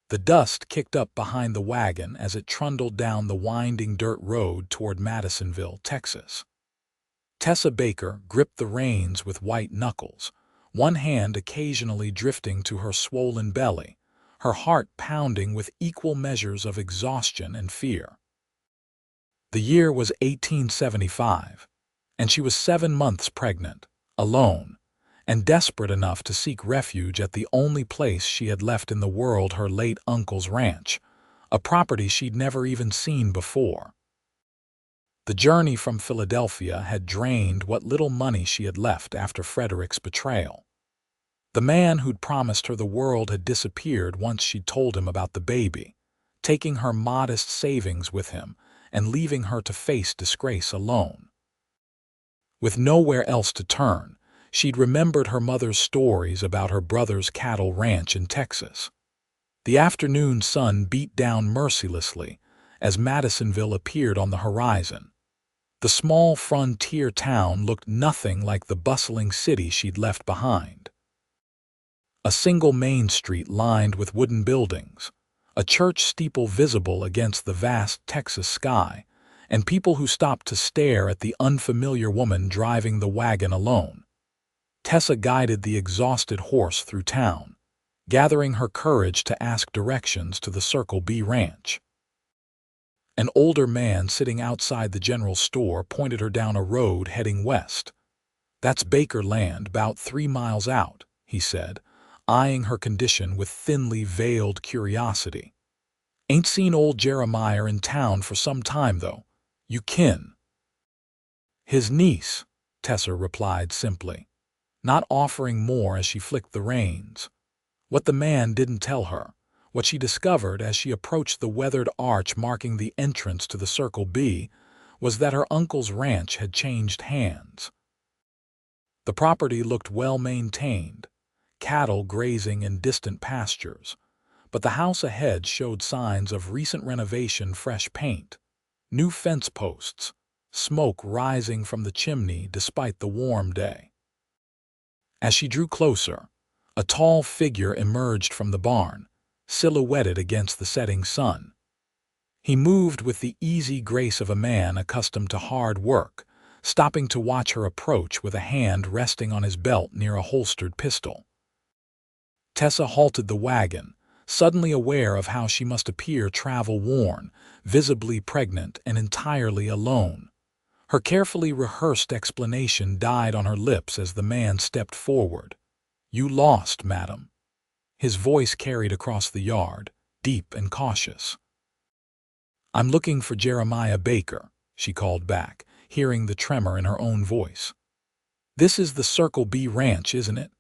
The dust kicked up behind the wagon as it trundled down the winding dirt road toward Madisonville, Texas. Tessa Baker gripped the reins with white knuckles, one hand occasionally drifting to her swollen belly, her heart pounding with equal measures of exhaustion and fear. The year was 1875, and she was 7 months pregnant, alone, and desperate enough to seek refuge at the only place she had left in the world, her late uncle's ranch, a property she'd never even seen before. The journey from Philadelphia had drained what little money she had left after Frederick's betrayal. The man who'd promised her the world had disappeared once she'd told him about the baby, taking her modest savings with him and leaving her to face disgrace alone. With nowhere else to turn, she'd remembered her mother's stories about her brother's cattle ranch in Texas. The afternoon sun beat down mercilessly as Madisonville appeared on the horizon. The small frontier town looked nothing like the bustling city she'd left behind. A single main street lined with wooden buildings, a church steeple visible against the vast Texas sky, and people who stopped to stare at the unfamiliar woman driving the wagon alone. Tessa guided the exhausted horse through town, gathering her courage to ask directions to the Circle B ranch. An older man sitting outside the general store pointed her down a road heading west. "That's Baker land, 'bout 3 miles out," he said, eyeing her condition with thinly veiled curiosity. "Ain't seen old Jeremiah in town for some time, though. You kin?" "His niece," Tessa replied simply, not offering more as she flicked the reins. What the man didn't tell her, what she discovered as she approached the weathered arch marking the entrance to the Circle B, was that her uncle's ranch had changed hands. The property looked well maintained, cattle grazing in distant pastures, but the house ahead showed signs of recent renovation, fresh paint, new fence posts, smoke rising from the chimney despite the warm day. As she drew closer, a tall figure emerged from the barn, silhouetted against the setting sun. He moved with the easy grace of a man accustomed to hard work, stopping to watch her approach with a hand resting on his belt near a holstered pistol. Tessa halted the wagon, suddenly aware of how she must appear travel-worn, visibly pregnant, and entirely alone. Her carefully rehearsed explanation died on her lips as the man stepped forward. "You lost, madam." His voice carried across the yard, deep and cautious. "I'm looking for Jeremiah Baker," she called back, hearing the tremor in her own voice. "This is the Circle B ranch, isn't it?"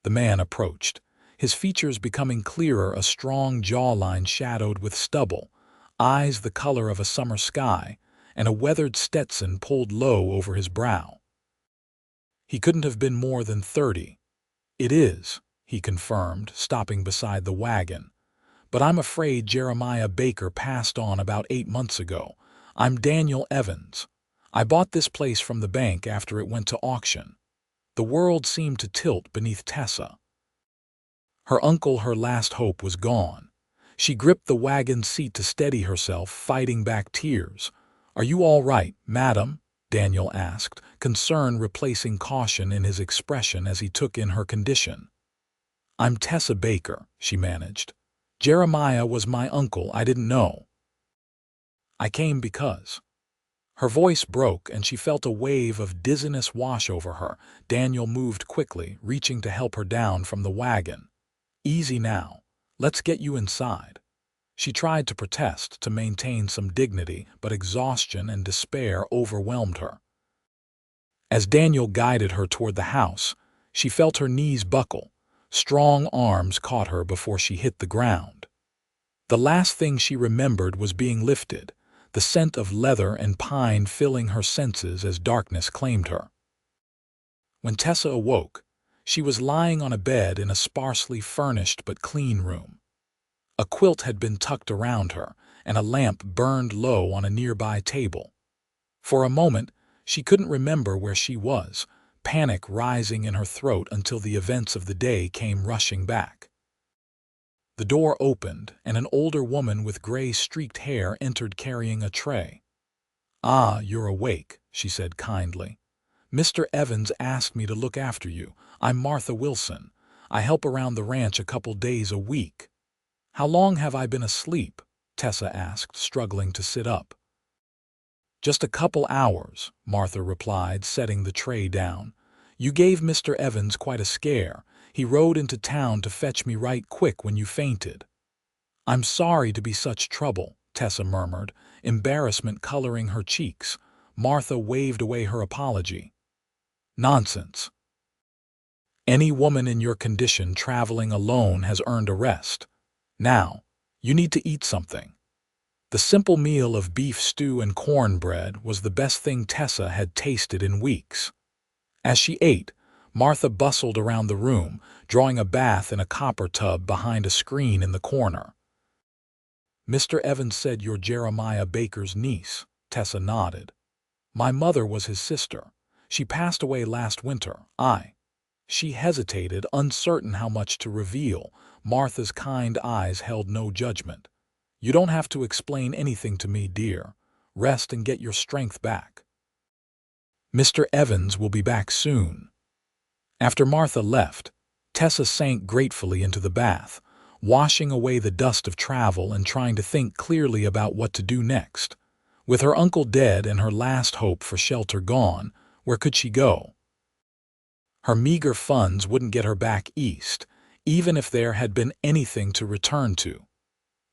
The man approached, his features becoming clearer, a strong jawline shadowed with stubble, eyes the color of a summer sky, and a weathered Stetson pulled low over his brow. He couldn't have been more than 30. "It is," he confirmed, stopping beside the wagon. "But I'm afraid Jeremiah Baker passed on about 8 months ago. I'm Daniel Evans. I bought this place from the bank after it went to auction." The world seemed to tilt beneath Tessa. Her uncle, her last hope, was gone. She gripped the wagon seat to steady herself, fighting back tears. "Are you all right, madam?" Daniel asked, concern replacing caution in his expression as he took in her condition. "I'm Tessa Baker," she managed. "Jeremiah was my uncle. I didn't know. I came because—" Her voice broke and she felt a wave of dizziness wash over her. Daniel moved quickly, reaching to help her down from the wagon. "Easy now. Let's get you inside." She tried to protest, to maintain some dignity, but exhaustion and despair overwhelmed her. As Daniel guided her toward the house, she felt her knees buckle. Strong arms caught her before she hit the ground. The last thing she remembered was being lifted, the scent of leather and pine filling her senses as darkness claimed her. When Tessa awoke, she was lying on a bed in a sparsely furnished but clean room. A quilt had been tucked around her, and a lamp burned low on a nearby table. For a moment, she couldn't remember where she was, panic rising in her throat until the events of the day came rushing back. The door opened, and an older woman with gray-streaked hair entered carrying a tray. "Ah, you're awake," she said kindly. "Mr. Evans asked me to look after you. I'm Martha Wilson. I help around the ranch a couple days a week." "How long have I been asleep?" Tessa asked, struggling to sit up. "Just a couple hours," Martha replied, setting the tray down. "You gave Mr. Evans quite a scare. He rode into town to fetch me right quick when you fainted." "I'm sorry to be such trouble," Tessa murmured, embarrassment coloring her cheeks. Martha waved away her apology. "Nonsense. Any woman in your condition traveling alone has earned a rest. Now, you need to eat something." The simple meal of beef stew and cornbread was the best thing Tessa had tasted in weeks. As she ate, Martha bustled around the room, drawing a bath in a copper tub behind a screen in the corner. "Mr. Evans said you're Jeremiah Baker's niece," Tessa nodded. "My mother was his sister. She passed away last winter. She hesitated, uncertain how much to reveal. Martha's kind eyes held no judgment. "You don't have to explain anything to me, dear. Rest and get your strength back. Mr. Evans will be back soon." After Martha left, Tessa sank gratefully into the bath, washing away the dust of travel and trying to think clearly about what to do next. With her uncle dead and her last hope for shelter gone, where could she go? Her meager funds wouldn't get her back east, even if there had been anything to return to.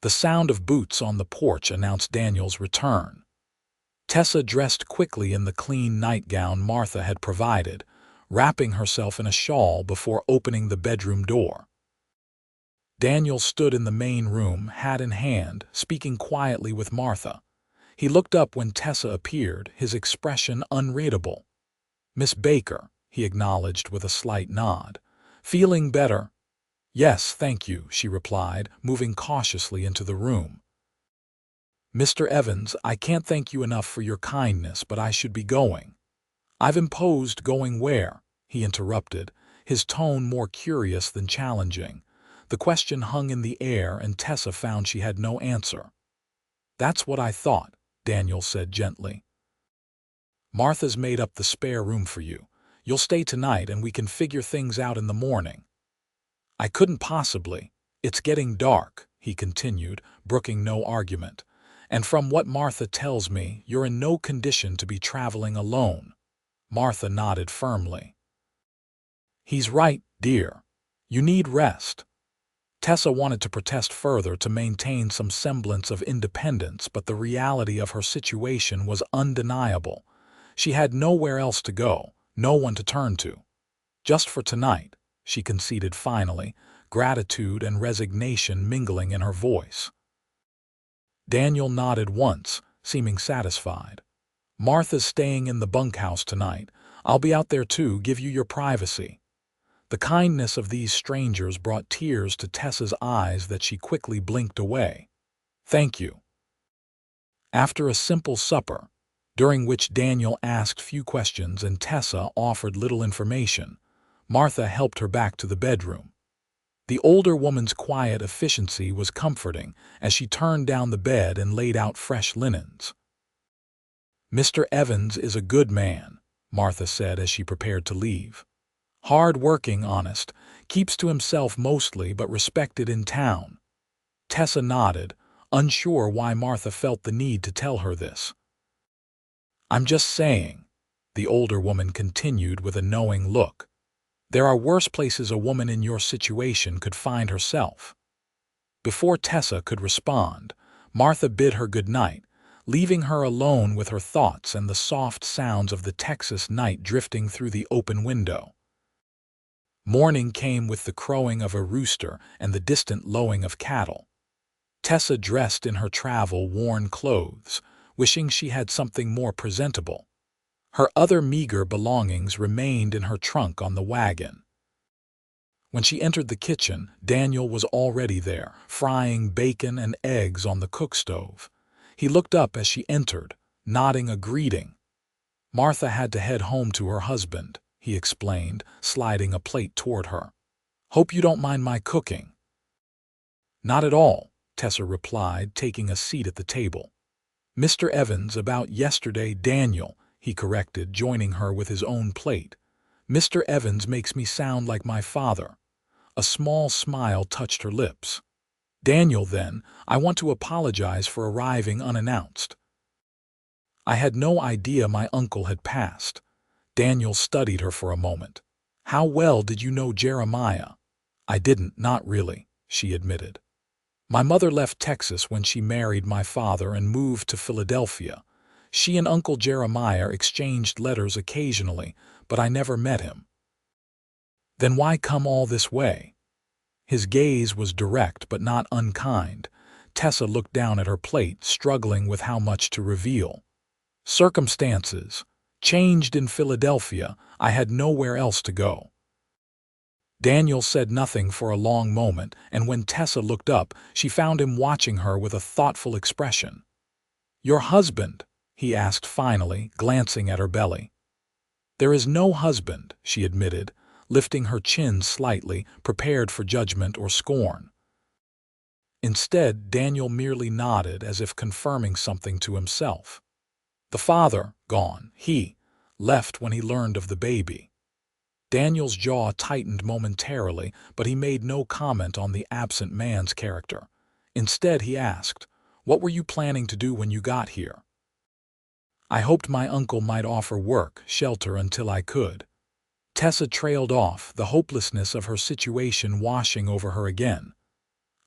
The sound of boots on the porch announced Daniel's return. Tessa dressed quickly in the clean nightgown Martha had provided, wrapping herself in a shawl before opening the bedroom door. Daniel stood in the main room, hat in hand, speaking quietly with Martha. He looked up when Tessa appeared, his expression unreadable. "Miss Baker," he acknowledged with a slight nod. "Feeling better?" "Yes, thank you," she replied, moving cautiously into the room. "Mr. Evans, I can't thank you enough for your kindness, but I should be going." "I've imposed going where?" he interrupted, his tone more curious than challenging. The question hung in the air, and Tessa found she had no answer. "That's what I thought," Daniel said gently. "Martha's made up the spare room for you. You'll stay tonight and we can figure things out in the morning." "I couldn't possibly. It's getting dark," he continued, brooking no argument. "And from what Martha tells me, you're in no condition to be traveling alone." Martha nodded firmly. "He's right, dear. You need rest." Tessa wanted to protest further to maintain some semblance of independence, but the reality of her situation was undeniable. She had nowhere else to go, no one to turn to. "Just for tonight," she conceded finally, gratitude and resignation mingling in her voice. Daniel nodded once, seeming satisfied. "Martha's staying in the bunkhouse tonight. I'll be out there too, give you your privacy." The kindness of these strangers brought tears to Tessa's eyes that she quickly blinked away. "Thank you." After a simple supper, during which Daniel asked few questions and Tessa offered little information, Martha helped her back to the bedroom. The older woman's quiet efficiency was comforting as she turned down the bed and laid out fresh linens. "Mr. Evans is a good man," Martha said as she prepared to leave. "Hard-working, honest, keeps to himself mostly but respected in town." Tessa nodded, unsure why Martha felt the need to tell her this. "I'm just saying," the older woman continued with a knowing look. "There are worse places a woman in your situation could find herself." Before Tessa could respond, Martha bid her good night, leaving her alone with her thoughts and the soft sounds of the Texas night drifting through the open window. Morning came with the crowing of a rooster and the distant lowing of cattle. Tessa dressed in her travel-worn clothes, wishing she had something more presentable. Her other meager belongings remained in her trunk on the wagon. When she entered the kitchen, Daniel was already there, frying bacon and eggs on the cook stove. He looked up as she entered, nodding a greeting. "Martha had to head home to her husband," he explained, sliding a plate toward her. "Hope you don't mind my cooking." Not at all, Tessa replied, taking a seat at the table. Mr. Evans, about yesterday, Daniel, he corrected, joining her with his own plate. Mr. Evans makes me sound like my father. A small smile touched her lips. Daniel, then, I want to apologize for arriving unannounced. I had no idea my uncle had passed. Daniel studied her for a moment. How well did you know Jeremiah? I didn't, not really, she admitted. My mother left Texas when she married my father and moved to Philadelphia. She and Uncle Jeremiah exchanged letters occasionally, but I never met him. Then why come all this way? His gaze was direct but not unkind. Tessa looked down at her plate, struggling with how much to reveal. Circumstances. Changed in Philadelphia. I had nowhere else to go. Daniel said nothing for a long moment, and when Tessa looked up, she found him watching her with a thoughtful expression. Your husband? He asked finally, glancing at her belly. There is no husband, she admitted, lifting her chin slightly, prepared for judgment or scorn. Instead, Daniel merely nodded as if confirming something to himself. The father, gone. He left when he learned of the baby. Daniel's jaw tightened momentarily, but he made no comment on the absent man's character. Instead, he asked, What were you planning to do when you got here? I hoped my uncle might offer work, shelter until I could. Tessa trailed off, the hopelessness of her situation washing over her again.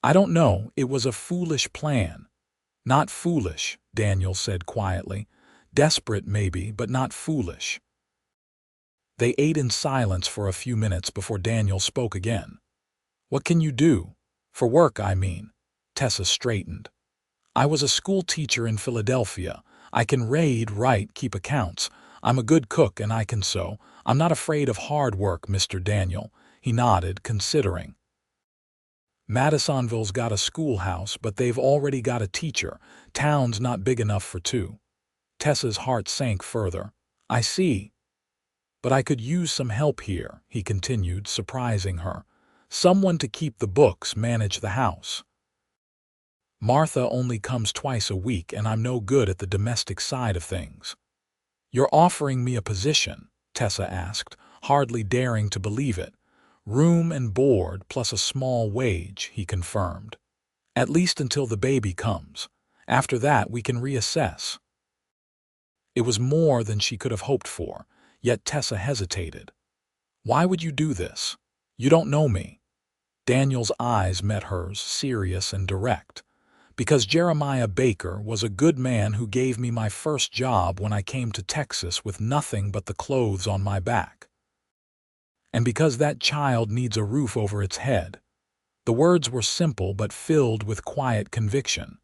I don't know, it was a foolish plan. Not foolish, Daniel said quietly. Desperate maybe, but not foolish. They ate in silence for a few minutes before Daniel spoke again. What can you do? For work, I mean. Tessa straightened. I was a school teacher in Philadelphia. I can read, write, keep accounts. I'm a good cook and I can sew. I'm not afraid of hard work, Mr. Daniel. He nodded, considering. Madisonville's got a schoolhouse, but they've already got a teacher. Town's not big enough for two. Tessa's heart sank further. I see. But I could use some help here, he continued, surprising her. Someone to keep the books, manage the house. Martha only comes twice a week and I'm no good at the domestic side of things. You're offering me a position? Tessa asked, hardly daring to believe it. Room and board plus a small wage, he confirmed. At least until the baby comes. After that we can reassess. It was more than she could have hoped for, yet Tessa hesitated. Why would you do this? You don't know me. Daniel's eyes met hers, serious and direct. Because Jeremiah Baker was a good man who gave me my first job when I came to Texas with nothing but the clothes on my back. And because that child needs a roof over its head. The words were simple but filled with quiet conviction.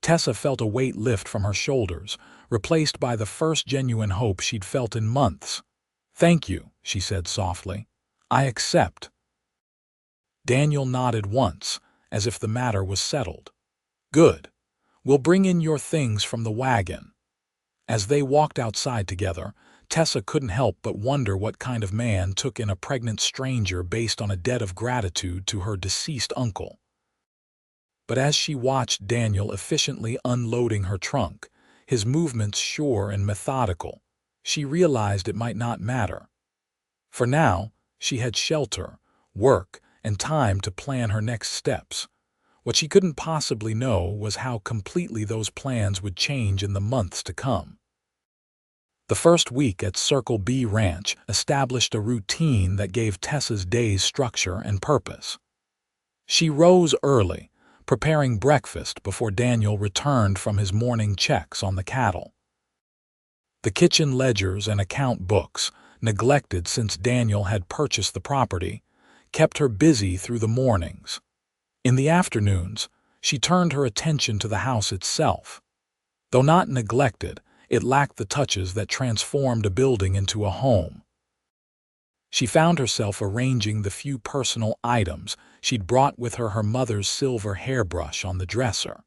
Tessa felt a weight lift from her shoulders, replaced by the first genuine hope she'd felt in months. Thank you, she said softly. I accept. Daniel nodded once, as if the matter was settled. Good. We'll bring in your things from the wagon. As they walked outside together, Tessa couldn't help but wonder what kind of man took in a pregnant stranger based on a debt of gratitude to her deceased uncle. But as she watched Daniel efficiently unloading her trunk, his movements sure and methodical, she realized it might not matter. For now, she had shelter, work, and time to plan her next steps. What she couldn't possibly know was how completely those plans would change in the months to come. The first week at Circle B Ranch established a routine that gave Tessa's days structure and purpose. She rose early, preparing breakfast before Daniel returned from his morning checks on the cattle. The kitchen ledgers and account books, neglected since Daniel had purchased the property, kept her busy through the mornings. In the afternoons, she turned her attention to the house itself. Though not neglected, it lacked the touches that transformed a building into a home. She found herself arranging the few personal items she'd brought with her mother's silver hairbrush on the dresser,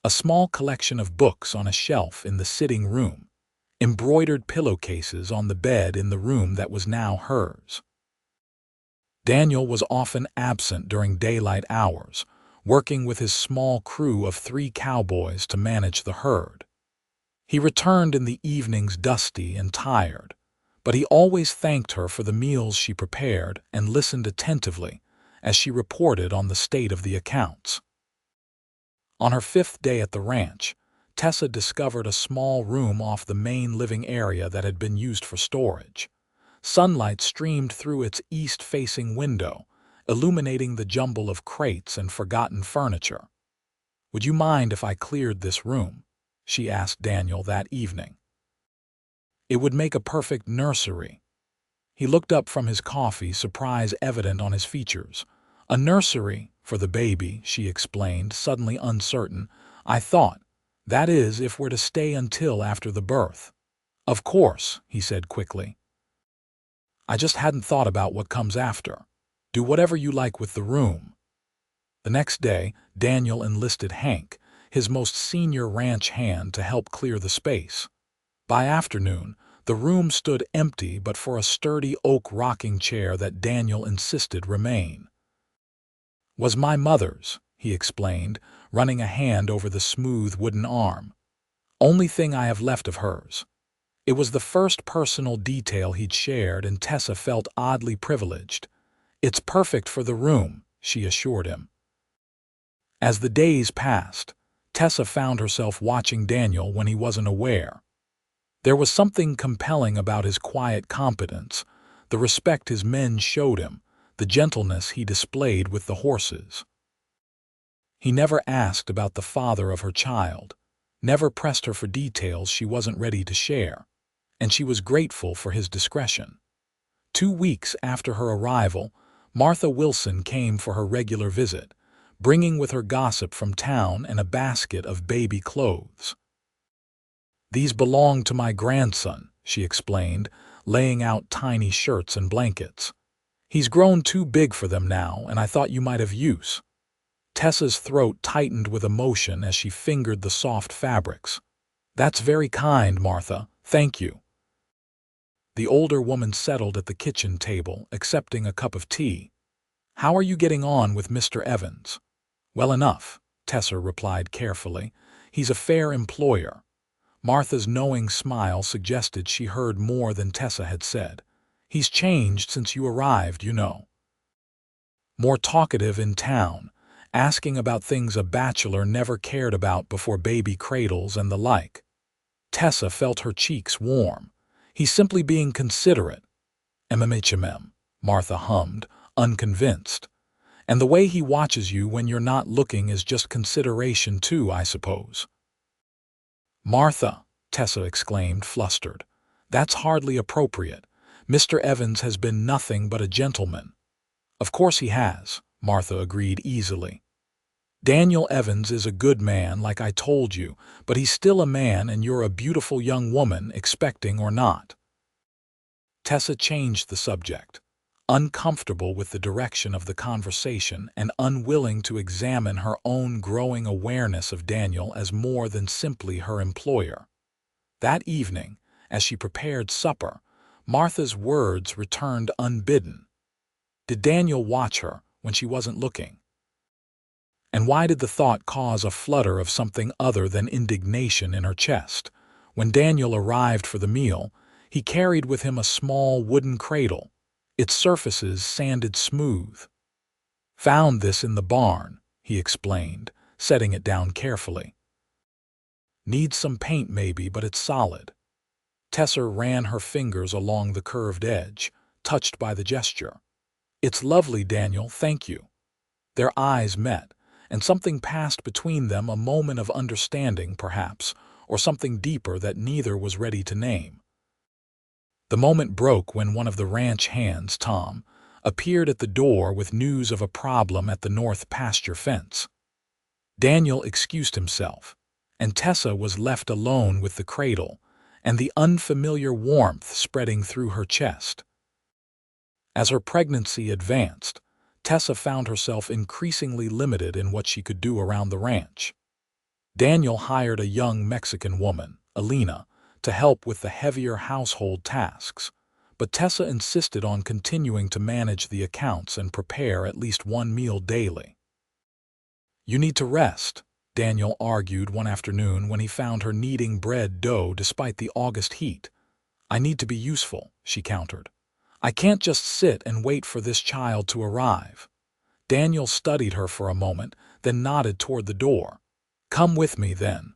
a small collection of books on a shelf in the sitting room, embroidered pillowcases on the bed in the room that was now hers. Daniel was often absent during daylight hours, working with his small crew of 3 cowboys to manage the herd. He returned in the evenings dusty and tired, but he always thanked her for the meals she prepared and listened attentively as she reported on the state of the accounts. On her 5th day at the ranch, Tessa discovered a small room off the main living area that had been used for storage. Sunlight streamed through its east-facing window, illuminating the jumble of crates and forgotten furniture. "Would you mind if I cleared this room?" she asked Daniel that evening. "It would make a perfect nursery." He looked up from his coffee, surprise evident on his features. "A nursery for the baby," she explained, suddenly uncertain. "I thought, that is, if we're to stay until after the birth." "Of course," he said quickly. "I just hadn't thought about what comes after. Do whatever you like with the room." The next day, Daniel enlisted Hank, his most senior ranch hand, to help clear the space. By afternoon, the room stood empty but for a sturdy oak rocking chair that Daniel insisted remain. "Was my mother's," he explained, running a hand over the smooth wooden arm. "Only thing I have left of hers." It was the first personal detail he'd shared, and Tessa felt oddly privileged. "It's perfect for the room," she assured him. As the days passed, Tessa found herself watching Daniel when he wasn't aware. There was something compelling about his quiet competence, the respect his men showed him, the gentleness he displayed with the horses. He never asked about the father of her child, never pressed her for details she wasn't ready to share, and she was grateful for his discretion. 2 weeks after her arrival, Martha Wilson came for her regular visit, bringing with her gossip from town and a basket of baby clothes. "These belong to my grandson," she explained, laying out tiny shirts and blankets. "He's grown too big for them now, and I thought you might have use." Tessa's throat tightened with emotion as she fingered the soft fabrics. "That's very kind, Martha. Thank you." The older woman settled at the kitchen table, accepting a cup of tea. "How are you getting on with Mr. Evans?" "Well enough," Tessa replied carefully. "He's a fair employer." Martha's knowing smile suggested she heard more than Tessa had said. "He's changed since you arrived, you know. More talkative in town, asking about things a bachelor never cared about before baby cradles and the like." Tessa felt her cheeks warm. "He's simply being considerate." "MMHMM," Martha hummed, unconvinced. "And the way he watches you when you're not looking is just consideration too, I suppose." "Martha," Tessa exclaimed, flustered. "That's hardly appropriate. Mr. Evans has been nothing but a gentleman." "Of course he has," Martha agreed easily. "Daniel Evans is a good man, like I told you, but he's still a man and you're a beautiful young woman, expecting or not." Tessa changed the subject, uncomfortable with the direction of the conversation and unwilling to examine her own growing awareness of Daniel as more than simply her employer. That evening, as she prepared supper, Martha's words returned unbidden. Did Daniel watch her when she wasn't looking? And why did the thought cause a flutter of something other than indignation in her chest? When Daniel arrived for the meal, he carried with him a small wooden cradle, its surfaces sanded smooth. "Found this in the barn," he explained, setting it down carefully. "Needs some paint maybe, but it's solid." Tessa ran her fingers along the curved edge, touched by the gesture. "It's lovely, Daniel, thank you." Their eyes met, and something passed between them, a moment of understanding, perhaps, or something deeper that neither was ready to name. The moment broke when one of the ranch hands, Tom, appeared at the door with news of a problem at the north pasture fence. Daniel excused himself, and Tessa was left alone with the cradle and the unfamiliar warmth spreading through her chest. As her pregnancy advanced, Tessa found herself increasingly limited in what she could do around the ranch. Daniel hired a young Mexican woman, Alina, to help with the heavier household tasks, but Tessa insisted on continuing to manage the accounts and prepare at least one meal daily. You need to rest, Daniel argued one afternoon when he found her kneading bread dough despite the August heat. I need to be useful, she countered. I can't just sit and wait for this child to arrive. Daniel studied her for a moment, then nodded toward the door. Come with me, then.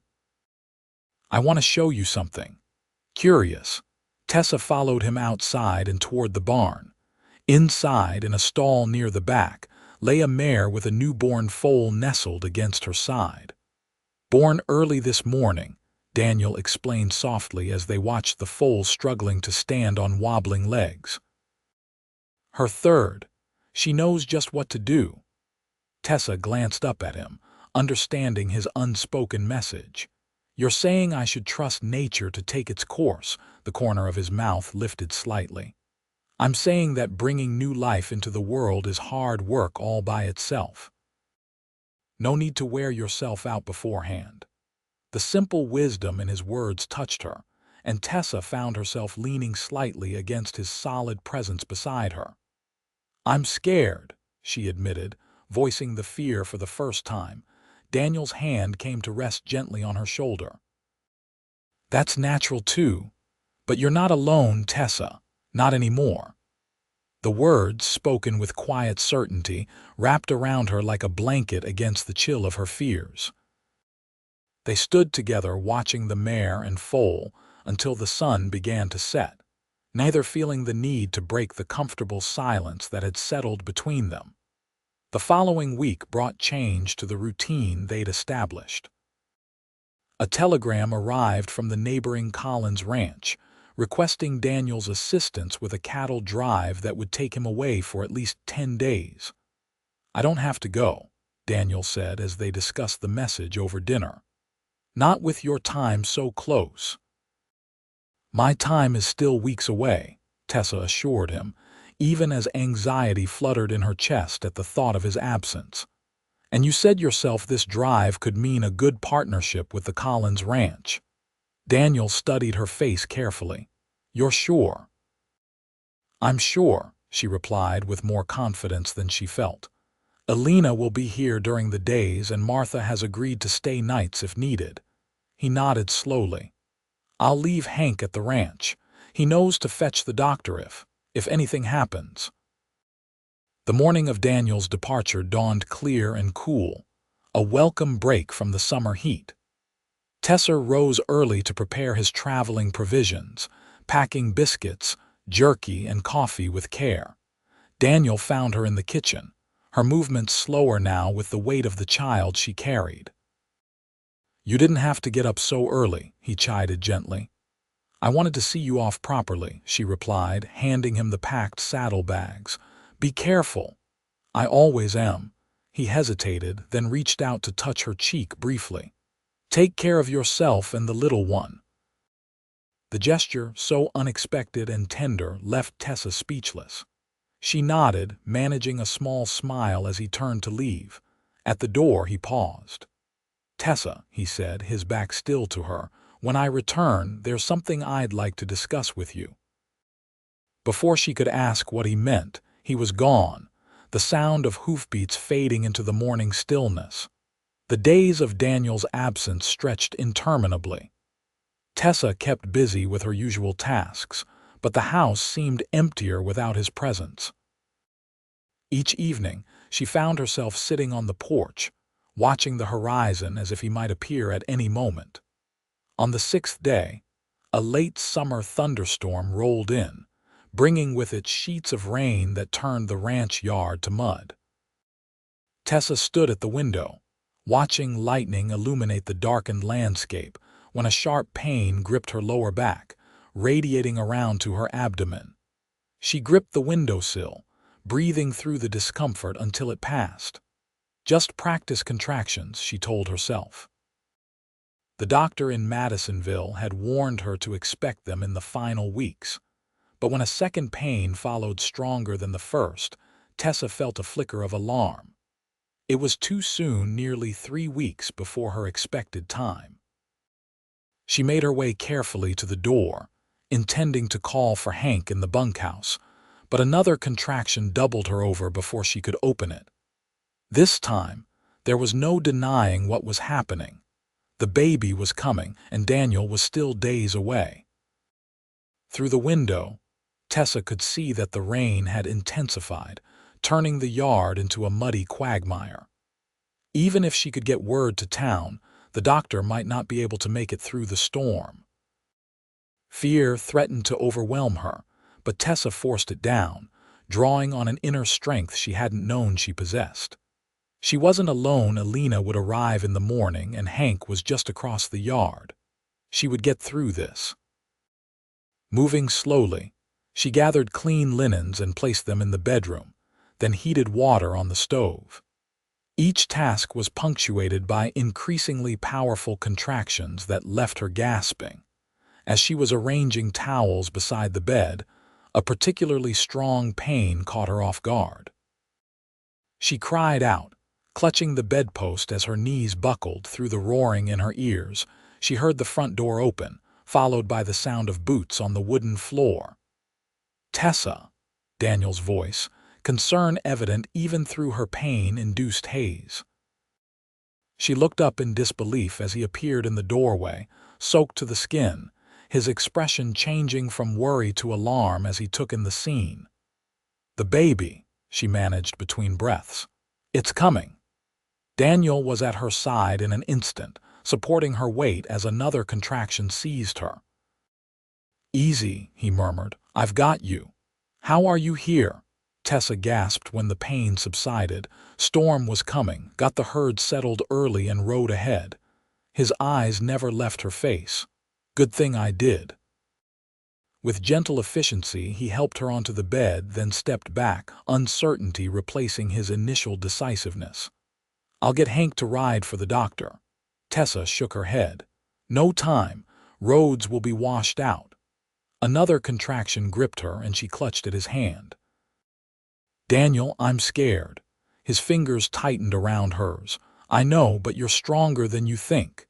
I want to show you something. Curious, Tessa followed him outside and toward the barn. Inside, in a stall near the back, lay a mare with a newborn foal nestled against her side. Born early this morning, Daniel explained softly as they watched the foal struggling to stand on wobbling legs. Her third. She knows just what to do. Tessa glanced up at him, understanding his unspoken message. You're saying I should trust nature to take its course, the corner of his mouth lifted slightly. I'm saying that bringing new life into the world is hard work all by itself. No need to wear yourself out beforehand. The simple wisdom in his words touched her, and Tessa found herself leaning slightly against his solid presence beside her. I'm scared, she admitted, voicing the fear for the first time. Daniel's hand came to rest gently on her shoulder. That's natural too, but you're not alone, Tessa, not anymore. The words, spoken with quiet certainty, wrapped around her like a blanket against the chill of her fears. They stood together watching the mare and foal until the sun began to set, neither feeling the need to break the comfortable silence that had settled between them. The following week brought change to the routine they'd established. A telegram arrived from the neighboring Collins ranch, requesting Daniel's assistance with a cattle drive that would take him away for at least 10 days. I don't have to go, Daniel said as they discussed the message over dinner. Not with your time so close. My time is still weeks away, Tessa assured him, even as anxiety fluttered in her chest at the thought of his absence. And you said yourself this drive could mean a good partnership with the Collins ranch. Daniel studied her face carefully. You're sure? I'm sure, she replied with more confidence than she felt. Elena will be here during the days and Martha has agreed to stay nights if needed. He nodded slowly. I'll leave Hank at the ranch. He knows to fetch the doctor if anything happens. The morning of Daniel's departure dawned clear and cool, a welcome break from the summer heat. Tessa rose early to prepare his traveling provisions, packing biscuits, jerky, and coffee with care. Daniel found her in the kitchen, her movements slower now with the weight of the child she carried. You didn't have to get up so early, he chided gently. I wanted to see you off properly, she replied, handing him the packed saddlebags. Be careful. I always am. He hesitated, then reached out to touch her cheek briefly. Take care of yourself and the little one. The gesture, so unexpected and tender, left Tessa speechless. She nodded, managing a small smile as he turned to leave. At the door, he paused. Tessa, he said, his back still to her, when I return, there's something I'd like to discuss with you. Before she could ask what he meant, he was gone, the sound of hoofbeats fading into the morning stillness. The days of Daniel's absence stretched interminably. Tessa kept busy with her usual tasks, but the house seemed emptier without his presence. Each evening, she found herself sitting on the porch, watching the horizon as if he might appear at any moment. On the 6th day, a late summer thunderstorm rolled in, bringing with it sheets of rain that turned the ranch yard to mud. Tessa stood at the window, watching lightning illuminate the darkened landscape, when a sharp pain gripped her lower back, radiating around to her abdomen. She gripped the windowsill, breathing through the discomfort until it passed. Just practice contractions, she told herself. The doctor in Madisonville had warned her to expect them in the final weeks, but when a second pain followed stronger than the first, Tessa felt a flicker of alarm. It was too soon, nearly 3 weeks before her expected time. She made her way carefully to the door, intending to call for Hank in the bunkhouse, but another contraction doubled her over before she could open it. This time, There was no denying what was happening. The baby was coming, and Daniel was still days away. Through the window, Tessa could see that the rain had intensified, turning the yard into a muddy quagmire. Even if she could get word to town, the doctor might not be able to make it through the storm. Fear threatened to overwhelm her, but Tessa forced it down, drawing on an inner strength she hadn't known she possessed. She wasn't alone. Alina would arrive in the morning, and Hank was just across the yard. She would get through this. Moving slowly, she gathered clean linens and placed them in the bedroom, then heated water on the stove. Each task was punctuated by increasingly powerful contractions that left her gasping. As she was arranging towels beside the bed, a particularly strong pain caught her off guard. She cried out, clutching the bedpost as her knees buckled. Through the roaring in her ears, she heard the front door open, followed by the sound of boots on the wooden floor. "Tessa," Daniel's voice, concern evident even through her pain-induced haze. She looked up in disbelief as he appeared in the doorway, soaked to the skin, his expression changing from worry to alarm as he took in the scene. "The baby," she managed between breaths. "It's coming." Daniel was at her side in an instant, supporting her weight as another contraction seized her. "Easy," he murmured. "I've got you." "How are you here?" Tessa gasped when the pain subsided. Storm was coming, got the herd settled early and rode ahead. His eyes never left her face. "Good thing I did." With gentle efficiency, he helped her onto the bed, then stepped back, uncertainty replacing his initial decisiveness. "I'll get Hank to ride for the doctor." Tessa shook her head. "No time. Roads will be washed out." Another contraction gripped her, and she clutched at his hand. "Daniel, I'm scared." His fingers tightened around hers. "I know, but you're stronger than you think."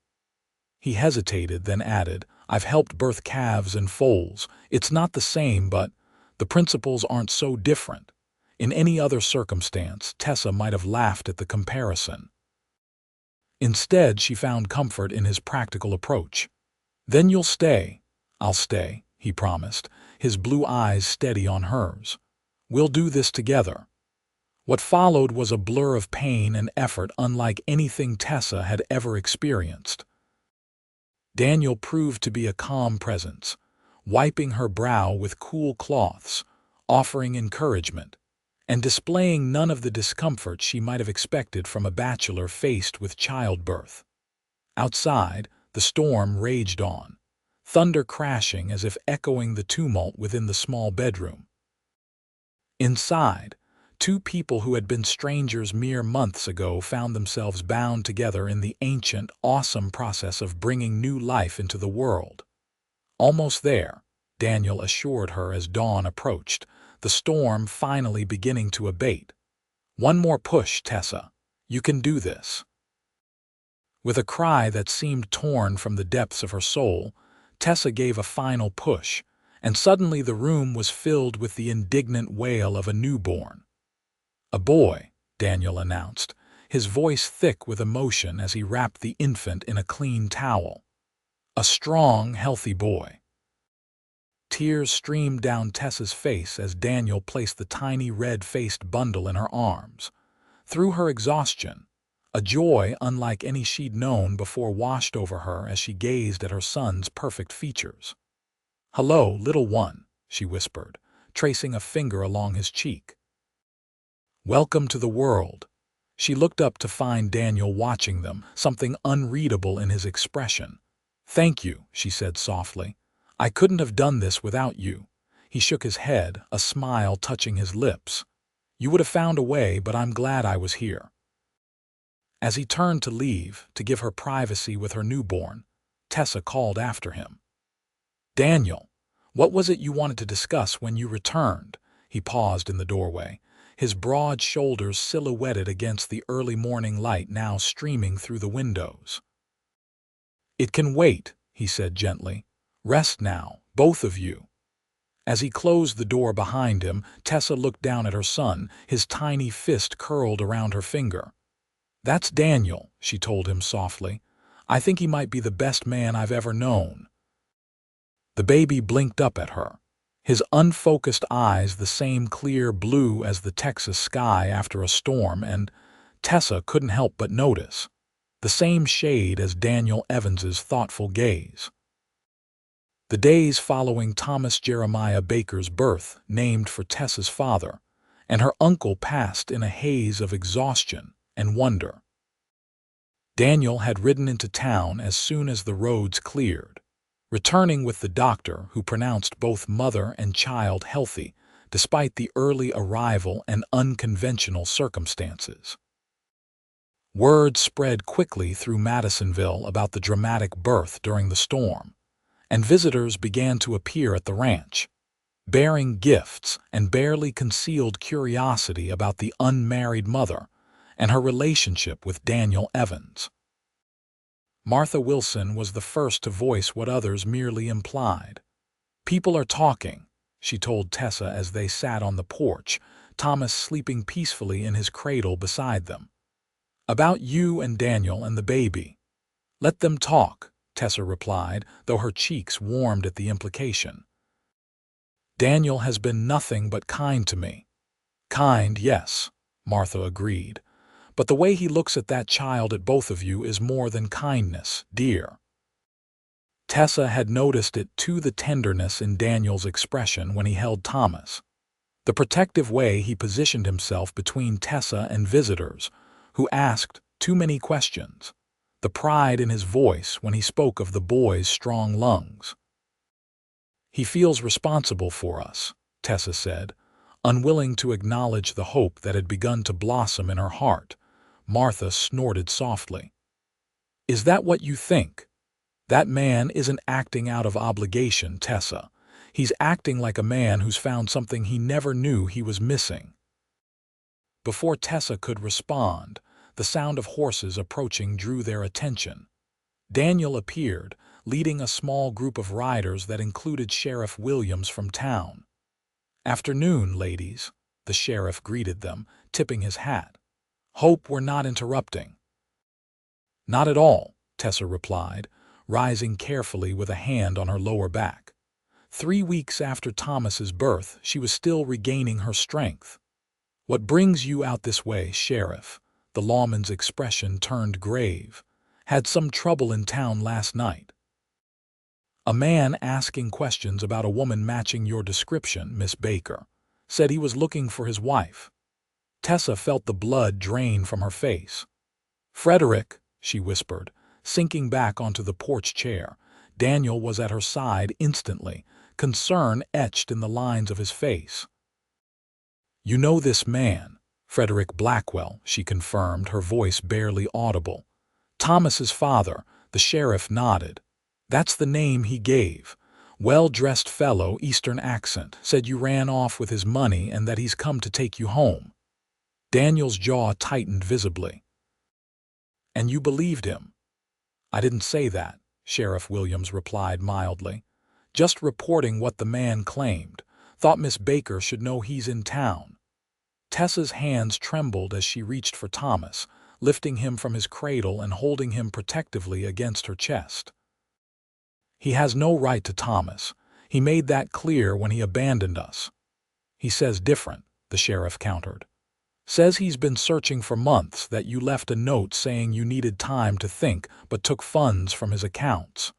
He hesitated, then added, "I've helped birth calves and foals. It's not the same, but the principles aren't so different." In any other circumstance, Tessa might have laughed at the comparison. Instead, she found comfort in his practical approach. "Then you'll stay." "I'll stay," he promised, his blue eyes steady on hers. "We'll do this together." What followed was a blur of pain and effort unlike anything Tessa had ever experienced. Daniel proved to be a calm presence, wiping her brow with cool cloths, offering encouragement, and displaying none of the discomfort she might have expected from a bachelor faced with childbirth. Outside, the storm raged on, thunder crashing as if echoing the tumult within the small bedroom. Inside, two people who had been strangers mere months ago found themselves bound together in the ancient, awesome process of bringing new life into the world. "Almost there," Daniel assured her as dawn approached, the storm finally beginning to abate. "One more push, Tessa. You can do this." With a cry that seemed torn from the depths of her soul, Tessa gave a final push, and suddenly the room was filled with the indignant wail of a newborn. "A boy," Daniel announced, his voice thick with emotion as he wrapped the infant in a clean towel. "A strong, healthy boy." Tears streamed down Tessa's face as Daniel placed the tiny red-faced bundle in her arms. Through her exhaustion, a joy unlike any she'd known before washed over her as she gazed at her son's perfect features. "Hello, little one," she whispered, tracing a finger along his cheek. "Welcome to the world." She looked up to find Daniel watching them, something unreadable in his expression. "Thank you," she said softly. "I couldn't have done this without you." He shook his head, a smile touching his lips. "You would have found a way, but I'm glad I was here." As he turned to leave, to give her privacy with her newborn, Tessa called after him. "Daniel, what was it you wanted to discuss when you returned?" He paused in the doorway, his broad shoulders silhouetted against the early morning light now streaming through the windows. "It can wait," he said gently. "Rest now, both of you." As he closed the door behind him, Tessa looked down at her son, his tiny fist curled around her finger. "That's Daniel," she told him softly. "I think he might be the best man I've ever known." The baby blinked up at her, his unfocused eyes the same clear blue as the Texas sky after a storm, and Tessa couldn't help but notice the same shade as Daniel Evans's thoughtful gaze. The days following Thomas Jeremiah Baker's birth, named for Tessa's father, and her uncle passed in a haze of exhaustion and wonder. Daniel had ridden into town as soon as the roads cleared, returning with the doctor who pronounced both mother and child healthy despite the early arrival and unconventional circumstances. Word spread quickly through Madisonville about the dramatic birth during the storm, and visitors began to appear at the ranch, bearing gifts and barely concealed curiosity about the unmarried mother and her relationship with Daniel Evans. Martha Wilson was the first to voice what others merely implied. "People are talking," she told Tessa as they sat on the porch, Thomas sleeping peacefully in his cradle beside them. "About you and Daniel and the baby." "Let them talk," Tessa replied, though her cheeks warmed at the implication. "Daniel has been nothing but kind to me." "Kind, yes," Martha agreed. "But the way he looks at that child, at both of you, is more than kindness, dear." Tessa had noticed it too, the tenderness in Daniel's expression when he held Thomas, the protective way he positioned himself between Tessa and visitors who asked too many questions, the pride in his voice when he spoke of the boy's strong lungs. "He feels responsible for us," Tessa said, unwilling to acknowledge the hope that had begun to blossom in her heart. Martha snorted softly. "Is that what you think? That man isn't acting out of obligation, Tessa. He's acting like a man who's found something he never knew he was missing." Before Tessa could respond, the sound of horses approaching drew their attention. Daniel appeared, leading a small group of riders that included Sheriff Williams from town. "Afternoon, ladies," the sheriff greeted them, tipping his hat. "Hope we're not interrupting." "Not at all," Tessa replied, rising carefully with a hand on her lower back. 3 weeks after Thomas's birth, she was still regaining her strength. "What brings you out this way, Sheriff?" The lawman's expression turned grave. "Had some trouble in town last night?" "A man asking questions about a woman matching your description, Miss Baker. Said he was looking for his wife." Tessa felt the blood drain from her face. "Frederick," she whispered, sinking back onto the porch chair. Daniel was at her side instantly, concern etched in the lines of his face. "You know this man, Frederick Blackwell," she confirmed, her voice barely audible. "Thomas's father," the sheriff nodded. "That's the name he gave. Well-dressed fellow, Eastern accent, said you ran off with his money and that he's come to take you home." Daniel's jaw tightened visibly. "And you believed him?" "I didn't say that," Sheriff Williams replied mildly. "Just reporting what the man claimed. Thought Miss Baker should know he's in town." Tessa's hands trembled as she reached for Thomas, lifting him from his cradle and holding him protectively against her chest. "He has no right to Thomas. He made that clear when he abandoned us." "He says different," the sheriff countered. "Says he's been searching for months, that you left a note saying you needed time to think but took funds from his accounts."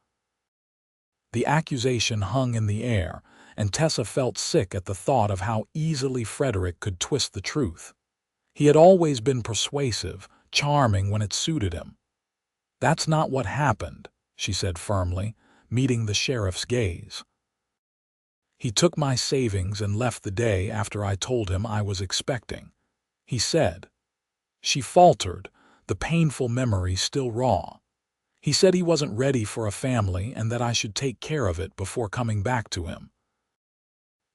The accusation hung in the air, and Tessa felt sick at the thought of how easily Frederick could twist the truth. He had always been persuasive, charming when it suited him. "That's not what happened," she said firmly, meeting the sheriff's gaze. "He took my savings and left the day after I told him I was expecting," he said. She faltered, the painful memory still raw. "He said he wasn't ready for a family and that I should take care of it before coming back to him."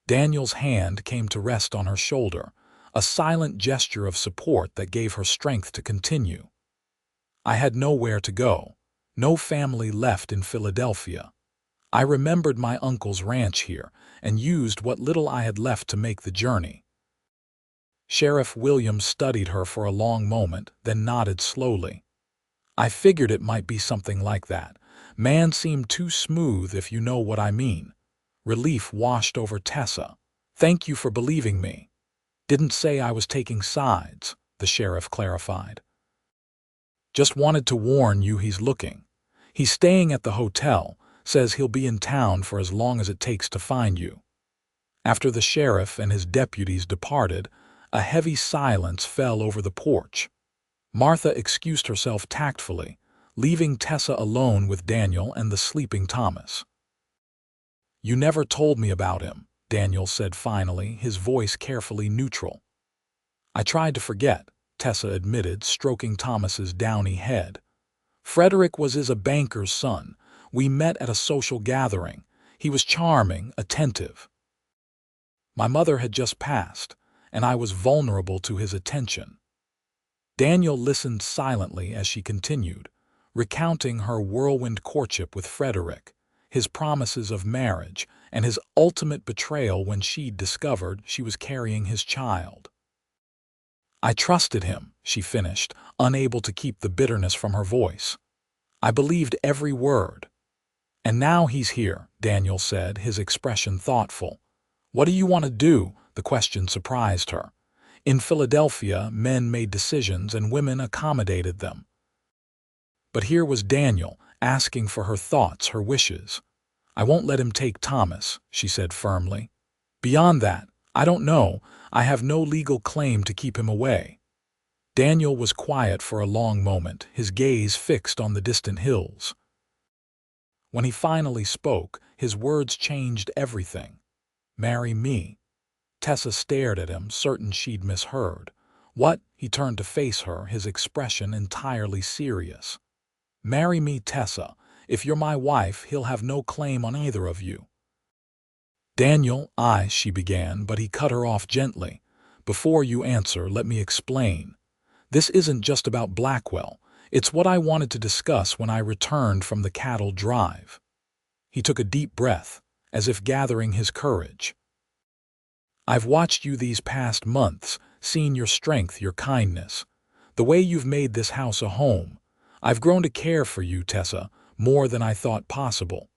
Daniel's hand came to rest on her shoulder, a silent gesture of support that gave her strength to continue. "I had nowhere to go, no family left in Philadelphia. I remembered my uncle's ranch here and used what little I had left to make the journey." Sheriff Williams studied her for a long moment, then nodded slowly. I figured it might be something like that. Man seemed too smooth, if you know what I mean. Relief washed over Tessa. Thank you for believing me. Didn't say I was taking sides, the sheriff clarified. Just wanted to warn you he's looking. He's staying at the hotel, says he'll be in town for as long as it takes to find you. After the sheriff and his deputies departed, a heavy silence fell over the porch. Martha excused herself tactfully, leaving Tessa alone with Daniel and the sleeping Thomas. You never told me about him, Daniel said finally, his voice carefully neutral. I tried to forget, Tessa admitted, stroking Thomas's downy head. Frederick was a banker's son. We met at a social gathering. He was charming, attentive. My mother had just passed, and I was vulnerable to his attention. Daniel listened silently as she continued, recounting her whirlwind courtship with Frederick, his promises of marriage, and his ultimate betrayal when she discovered she was carrying his child. I trusted him, she finished, unable to keep the bitterness from her voice. I believed every word. And now he's here, Daniel said, his expression thoughtful. What do you want to do? The question surprised her. In Philadelphia, men made decisions and women accommodated them. But here was Daniel, asking for her thoughts, her wishes. I won't let him take Thomas, she said firmly. Beyond that, I don't know. I have no legal claim to keep him away. Daniel was quiet for a long moment, his gaze fixed on the distant hills. When he finally spoke, his words changed everything. Marry me. Tessa stared at him, certain she'd misheard. What? He turned to face her, his expression entirely serious. Marry me, Tessa. If you're my wife, he'll have no claim on either of you. Daniel, she began, but he cut her off gently. Before you answer, let me explain. This isn't just about Blackwell. It's what I wanted to discuss when I returned from the cattle drive. He took a deep breath, as if gathering his courage. I've watched you these past months, seen your strength, your kindness, the way you've made this house a home. I've grown to care for you, Tessa, more than I thought possible.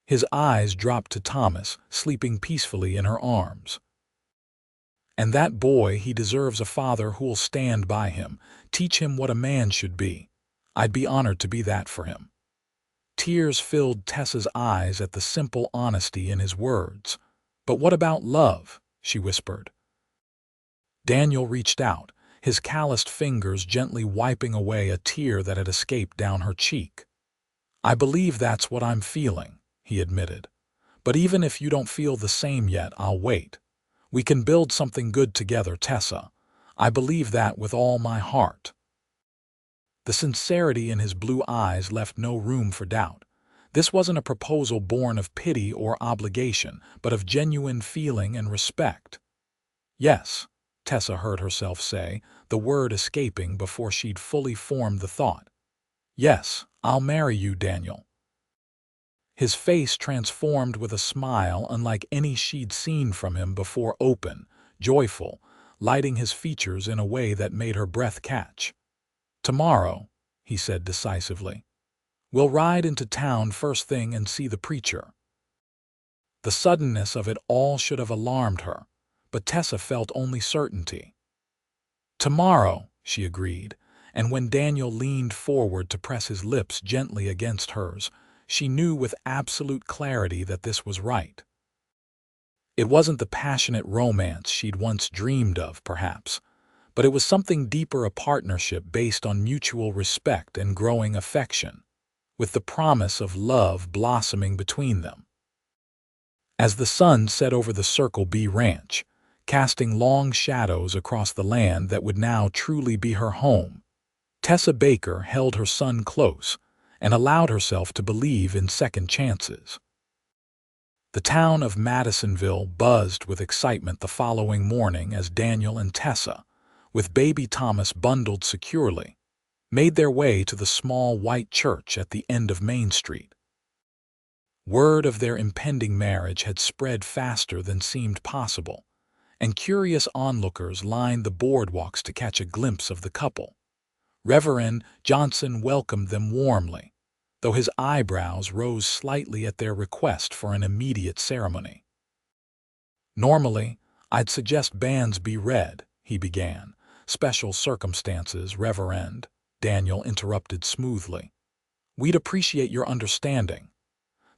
His eyes dropped to Thomas, sleeping peacefully in her arms. And that boy, he deserves a father who'll stand by him, teach him what a man should be. I'd be honored to be that for him. Tears filled Tessa's eyes at the simple honesty in his words. But what about love? She whispered. Daniel reached out, his calloused fingers gently wiping away a tear that had escaped down her cheek. I believe that's what I'm feeling, he admitted. But even if you don't feel the same yet, I'll wait. We can build something good together, Tessa. I believe that with all my heart. The sincerity in his blue eyes left no room for doubt. This wasn't a proposal born of pity or obligation, but of genuine feeling and respect. Yes, Tessa heard herself say, the word escaping before she'd fully formed the thought. Yes, I'll marry you, Daniel. His face transformed with a smile unlike any she'd seen from him before, open, joyful, lighting his features in a way that made her breath catch. Tomorrow, he said decisively. We'll ride into town first thing and see the preacher. The suddenness of it all should have alarmed her, but Tessa felt only certainty. Tomorrow, she agreed, and when Daniel leaned forward to press his lips gently against hers, she knew with absolute clarity that this was right. It wasn't the passionate romance she'd once dreamed of, perhaps, but it was something deeper, a partnership based on mutual respect and growing affection, with the promise of love blossoming between them. As the sun set over the Circle B ranch, casting long shadows across the land that would now truly be her home, Tessa Baker held her son close and allowed herself to believe in second chances. The town of Madisonville buzzed with excitement the following morning as Daniel and Tessa, with baby Thomas bundled securely, made their way to the small white church at the end of Main Street. Word of their impending marriage had spread faster than seemed possible, and curious onlookers lined the boardwalks to catch a glimpse of the couple. Reverend Johnson welcomed them warmly, though his eyebrows rose slightly at their request for an immediate ceremony. "Normally, I'd suggest banns be read," he began. "Special circumstances, Reverend," Daniel interrupted smoothly. "We'd appreciate your understanding."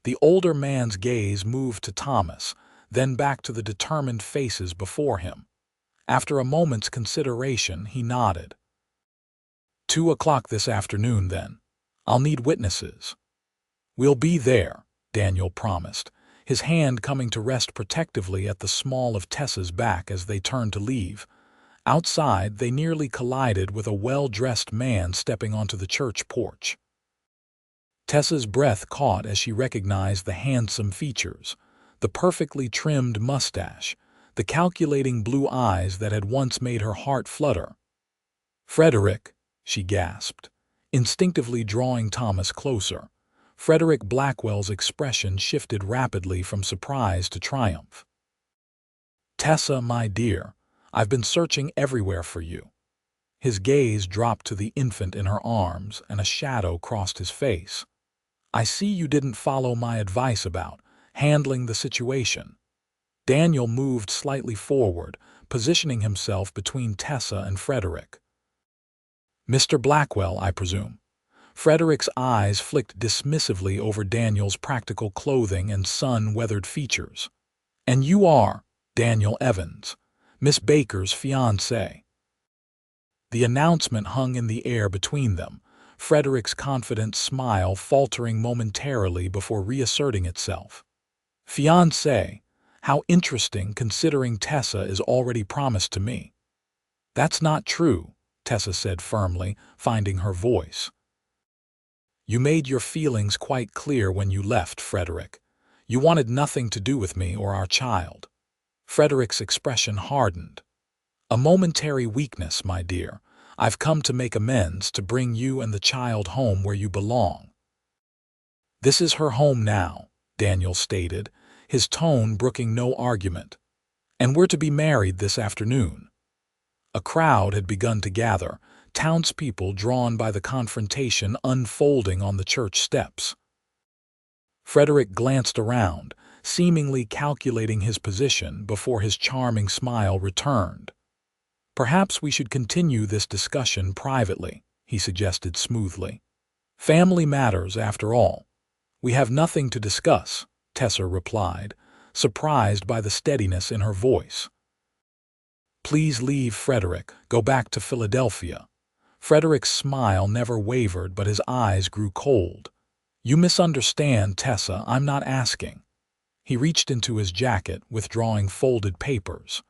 The older man's gaze moved to Thomas, then back to the determined faces before him. After a moment's consideration, he nodded. 2 o'clock this afternoon, then. I'll need witnesses." "We'll be there," Daniel promised, his hand coming to rest protectively at the small of Tessa's back as they turned to leave. Outside, they nearly collided with a well-dressed man stepping onto the church porch. Tessa's breath caught as she recognized the handsome features, the perfectly trimmed mustache, the calculating blue eyes that had once made her heart flutter. "Frederick," she gasped, instinctively drawing Thomas closer. Frederick Blackwell's expression shifted rapidly from surprise to triumph. "Tessa, my dear, I've been searching everywhere for you." His gaze dropped to the infant in her arms, and a shadow crossed his face. "I see you didn't follow my advice about handling the situation." Daniel moved slightly forward, positioning himself between Tessa and Frederick. "Mr. Blackwell, I presume." Frederick's eyes flicked dismissively over Daniel's practical clothing and sun-weathered features. "And you are Daniel Evans, Miss Baker's fiancé." The announcement hung in the air between them, Frederick's confident smile faltering momentarily before reasserting itself. "Fiancé? How interesting, considering Tessa is already promised to me." "That's not true," Tessa said firmly, finding her voice. "You made your feelings quite clear when you left, Frederick. You wanted nothing to do with me or our child." Frederick's expression hardened. "A momentary weakness, my dear. I've come to make amends, to bring you and the child home where you belong." "This is her home now," Daniel stated, his tone brooking no argument. "And we're to be married this afternoon." A crowd had begun to gather, townspeople drawn by the confrontation unfolding on the church steps. Frederick glanced around, seemingly calculating his position before his charming smile returned. "Perhaps we should continue this discussion privately," he suggested smoothly. "Family matters, after all." "We have nothing to discuss," Tessa replied, surprised by the steadiness in her voice. "Please leave, Frederick. Go back to Philadelphia." Frederick's smile never wavered, but his eyes grew cold. "You misunderstand, Tessa. I'm not asking." He reached into his jacket, withdrawing folded papers.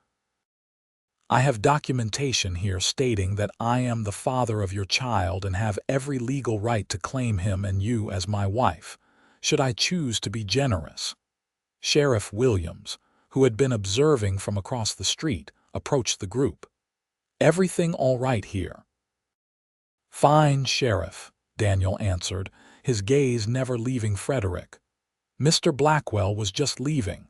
"I have documentation here stating that I am the father of your child and have every legal right to claim him and you as my wife, should I choose to be generous." Sheriff Williams, who had been observing from across the street, approached the group. "Everything all right here?" "Fine, Sheriff," Daniel answered, his gaze never leaving Frederick. "Mr. Blackwell was just leaving."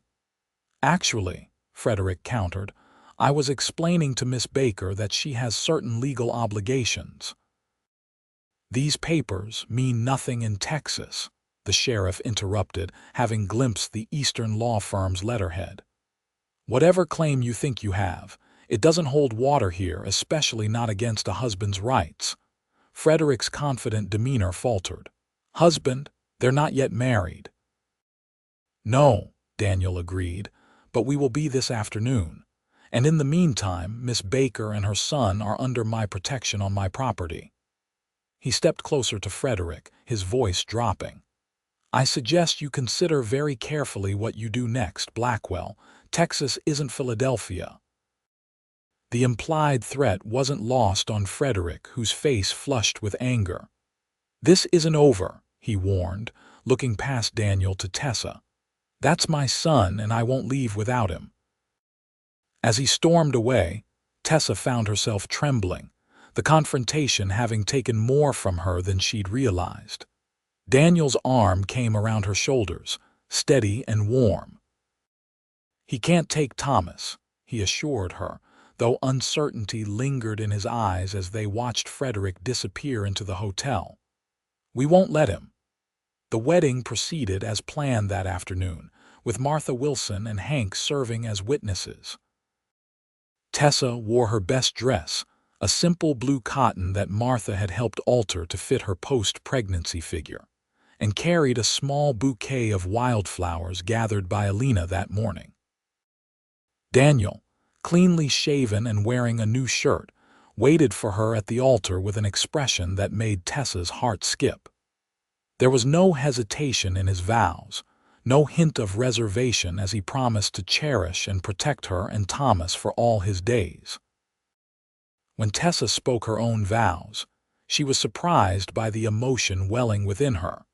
"Actually," Frederick countered, "I was explaining to Miss Baker that she has certain legal obligations." "These papers mean nothing in Texas," the sheriff interrupted, having glimpsed the Eastern law firm's letterhead. "Whatever claim you think you have, it doesn't hold water here, especially not against a husband's rights." Frederick's confident demeanor faltered. "Husband? They're not yet married." "No," Daniel agreed, "but we will be this afternoon. And in the meantime, Miss Baker and her son are under my protection on my property." He stepped closer to Frederick, his voice dropping. "I suggest you consider very carefully what you do next, Blackwell. Texas isn't Philadelphia." The implied threat wasn't lost on Frederick, whose face flushed with anger. "This isn't over," he warned, looking past Daniel to Tessa. "That's my son, and I won't leave without him." As he stormed away, Tessa found herself trembling, the confrontation having taken more from her than she'd realized. Daniel's arm came around her shoulders, steady and warm. "He can't take Thomas," he assured her, though uncertainty lingered in his eyes as they watched Frederick disappear into the hotel. "We won't let him." The wedding proceeded as planned that afternoon, with Martha Wilson and Hank serving as witnesses. Tessa wore her best dress, a simple blue cotton that Martha had helped alter to fit her post-pregnancy figure, and carried a small bouquet of wildflowers gathered by Alina that morning. Daniel, cleanly shaven and wearing a new shirt, waited for her at the altar with an expression that made Tessa's heart skip. There was no hesitation in his vows, no hint of reservation as he promised to cherish and protect her and Thomas for all his days. When Tessa spoke her own vows, she was surprised by the emotion welling within her.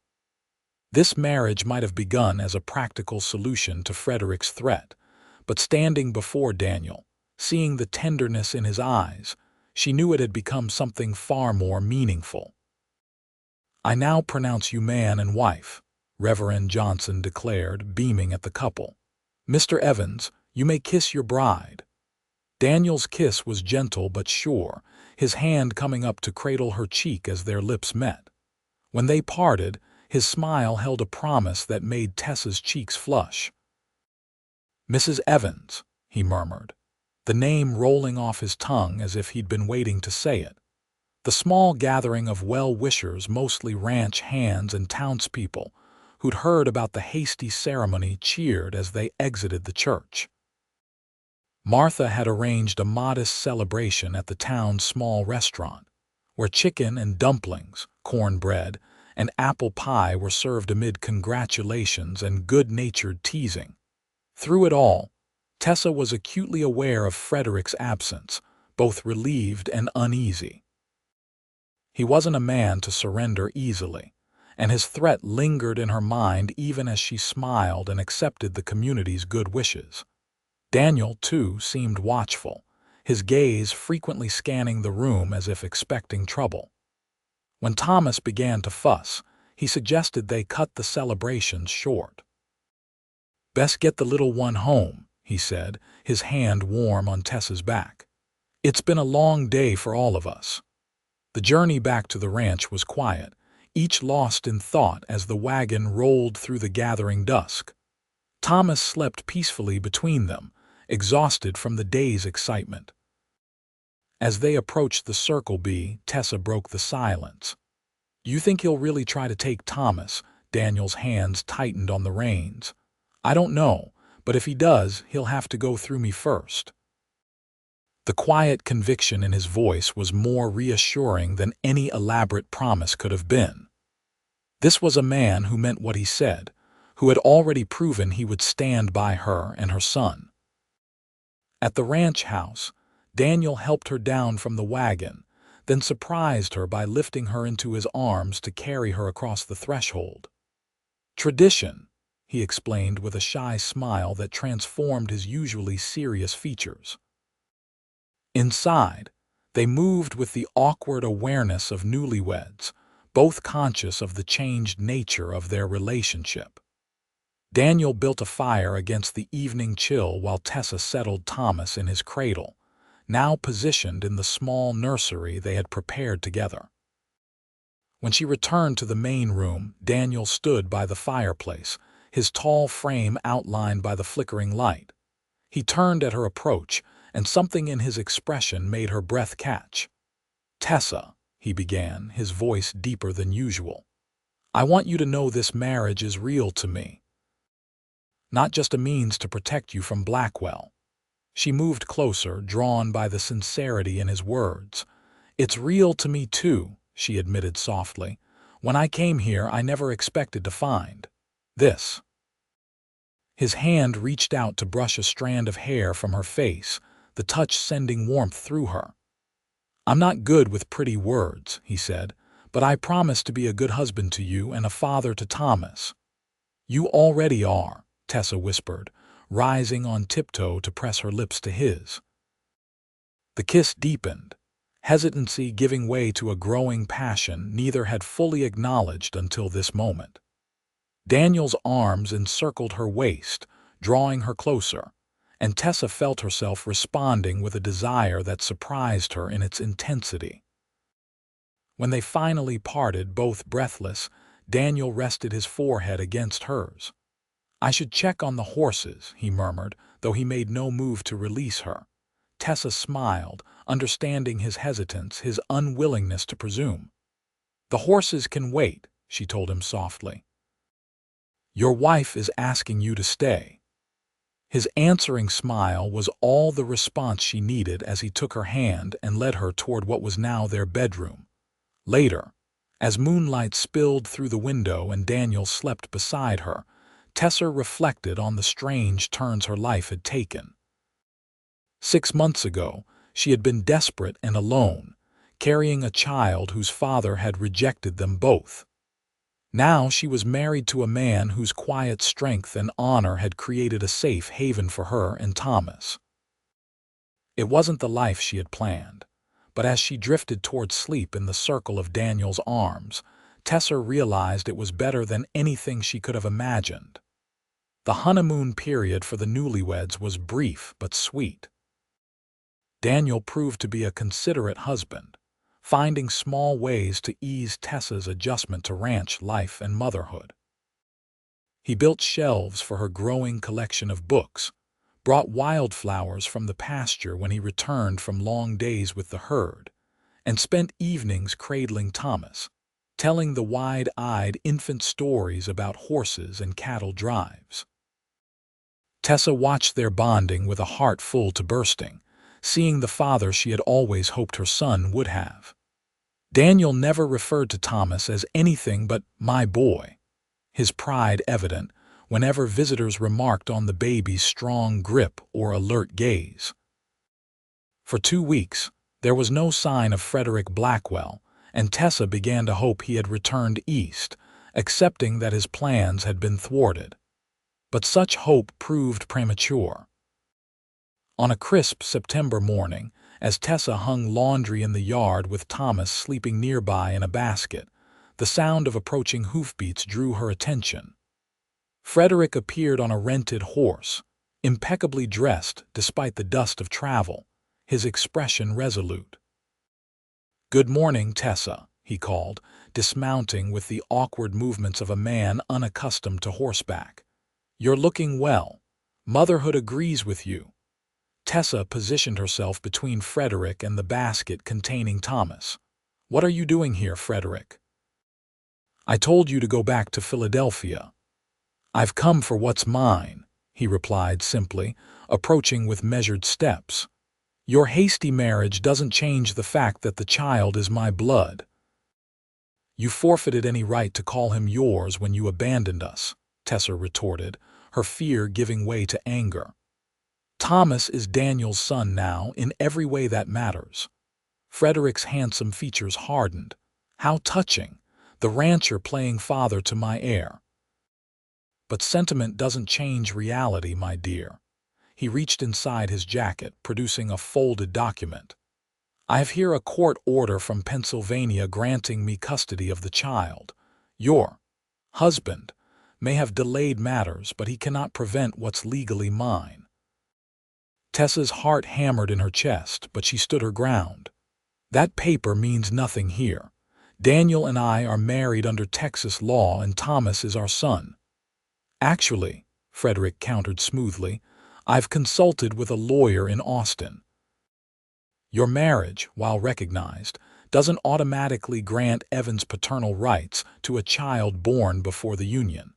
This marriage might have begun as a practical solution to Frederick's threat, but standing before Daniel, seeing the tenderness in his eyes, she knew it had become something far more meaningful. "I now pronounce you man and wife," Reverend Johnson declared, beaming at the couple. "Mr. Evans, you may kiss your bride." Daniel's kiss was gentle but sure, his hand coming up to cradle her cheek as their lips met. When they parted, his smile held a promise that made Tessa's cheeks flush. "Mrs. Evans," he murmured, the name rolling off his tongue as if he'd been waiting to say it. The small gathering of well-wishers, mostly ranch hands and townspeople, who'd heard about the hasty ceremony, cheered as they exited the church. Martha had arranged a modest celebration at the town's small restaurant, where chicken and dumplings, cornbread, and apple pie were served amid congratulations and good-natured teasing. Through it all, Tessa was acutely aware of Frederick's absence, both relieved and uneasy. He wasn't a man to surrender easily, and his threat lingered in her mind even as she smiled and accepted the community's good wishes. Daniel, too, seemed watchful, his gaze frequently scanning the room as if expecting trouble. When Thomas began to fuss, he suggested they cut the celebrations short. "Best get the little one home," he said, his hand warm on Tessa's back. "It's been a long day for all of us." The journey back to the ranch was quiet, each lost in thought as the wagon rolled through the gathering dusk. Thomas slept peacefully between them, exhausted from the day's excitement. As they approached the Circle B, Tessa broke the silence. "You think he'll really try to take Thomas?" Daniel's hands tightened on the reins. "I don't know, but if he does, he'll have to go through me first." The quiet conviction in his voice was more reassuring than any elaborate promise could have been. This was a man who meant what he said, who had already proven he would stand by her and her son. At the ranch house, Daniel helped her down from the wagon, then surprised her by lifting her into his arms to carry her across the threshold. "Tradition," he explained with a shy smile that transformed his usually serious features. Inside, they moved with the awkward awareness of newlyweds, both conscious of the changed nature of their relationship. Daniel built a fire against the evening chill while Tessa settled Thomas in his cradle, now positioned in the small nursery they had prepared together. When she returned to the main room, Daniel stood by the fireplace, his tall frame outlined by the flickering light. He turned at her approach, and something in his expression made her breath catch. "Tessa," he began, his voice deeper than usual, "I want you to know this marriage is real to me. Not just a means to protect you from Blackwell." She moved closer, drawn by the sincerity in his words. "It's real to me too," she admitted softly. "When I came here, I never expected to find this." His hand reached out to brush a strand of hair from her face, the touch sending warmth through her. "I'm not good with pretty words," he said, "but I promise to be a good husband to you and a father to Thomas." "You already are," Tessa whispered, rising on tiptoe to press her lips to his. The kiss deepened, hesitancy giving way to a growing passion neither had fully acknowledged until this moment. Daniel's arms encircled her waist, drawing her closer, and Tessa felt herself responding with a desire that surprised her in its intensity. When they finally parted, both breathless, Daniel rested his forehead against hers. "I should check on the horses," he murmured, though he made no move to release her. Tessa smiled, understanding his hesitance, his unwillingness to presume. "The horses can wait," she told him softly. "Your wife is asking you to stay." His answering smile was all the response she needed as he took her hand and led her toward what was now their bedroom. Later, as moonlight spilled through the window and Daniel slept beside her, Tessa reflected on the strange turns her life had taken. 6 months ago, she had been desperate and alone, carrying a child whose father had rejected them both. Now she was married to a man whose quiet strength and honor had created a safe haven for her and Thomas. It wasn't the life she had planned, but as she drifted toward sleep in the circle of Daniel's arms, Tessa realized it was better than anything she could have imagined. The honeymoon period for the newlyweds was brief but sweet. Daniel proved to be a considerate husband, finding small ways to ease Tessa's adjustment to ranch life and motherhood. He built shelves for her growing collection of books, brought wildflowers from the pasture when he returned from long days with the herd, and spent evenings cradling Thomas, telling the wide-eyed infant stories about horses and cattle drives. Tessa watched their bonding with a heart full to bursting, seeing the father she had always hoped her son would have. Daniel never referred to Thomas as anything but "my boy," his pride evident whenever visitors remarked on the baby's strong grip or alert gaze. For 2 weeks, there was no sign of Frederick Blackwell, and Tessa began to hope he had returned east, accepting that his plans had been thwarted. But such hope proved premature. On a crisp September morning, as Tessa hung laundry in the yard with Thomas sleeping nearby in a basket, the sound of approaching hoofbeats drew her attention. Frederick appeared on a rented horse, impeccably dressed despite the dust of travel, his expression resolute. "Good morning, Tessa," he called, dismounting with the awkward movements of a man unaccustomed to horseback. "You're looking well. Motherhood agrees with you." Tessa positioned herself between Frederick and the basket containing Thomas. "What are you doing here, Frederick?" "I told you to go back to Philadelphia." "I've come for what's mine," he replied simply, approaching with measured steps. "Your hasty marriage doesn't change the fact that the child is my blood." "You forfeited any right to call him yours when you abandoned us," Tessa retorted, her fear giving way to anger. "Thomas is Daniel's son now in every way that matters." Frederick's handsome features hardened. How touching, the rancher playing father to my heir. "But sentiment doesn't change reality, my dear." He reached inside his jacket, producing a folded document. "I have here a court order from Pennsylvania granting me custody of the child. Your husband may have delayed matters, but he cannot prevent what's legally mine." Tessa's heart hammered in her chest, but she stood her ground. "That paper means nothing here. Daniel and I are married under Texas law, and Thomas is our son." "Actually," Frederick countered smoothly, "I've consulted with a lawyer in Austin. Your marriage, while recognized, doesn't automatically grant Evan's paternal rights to a child born before the union,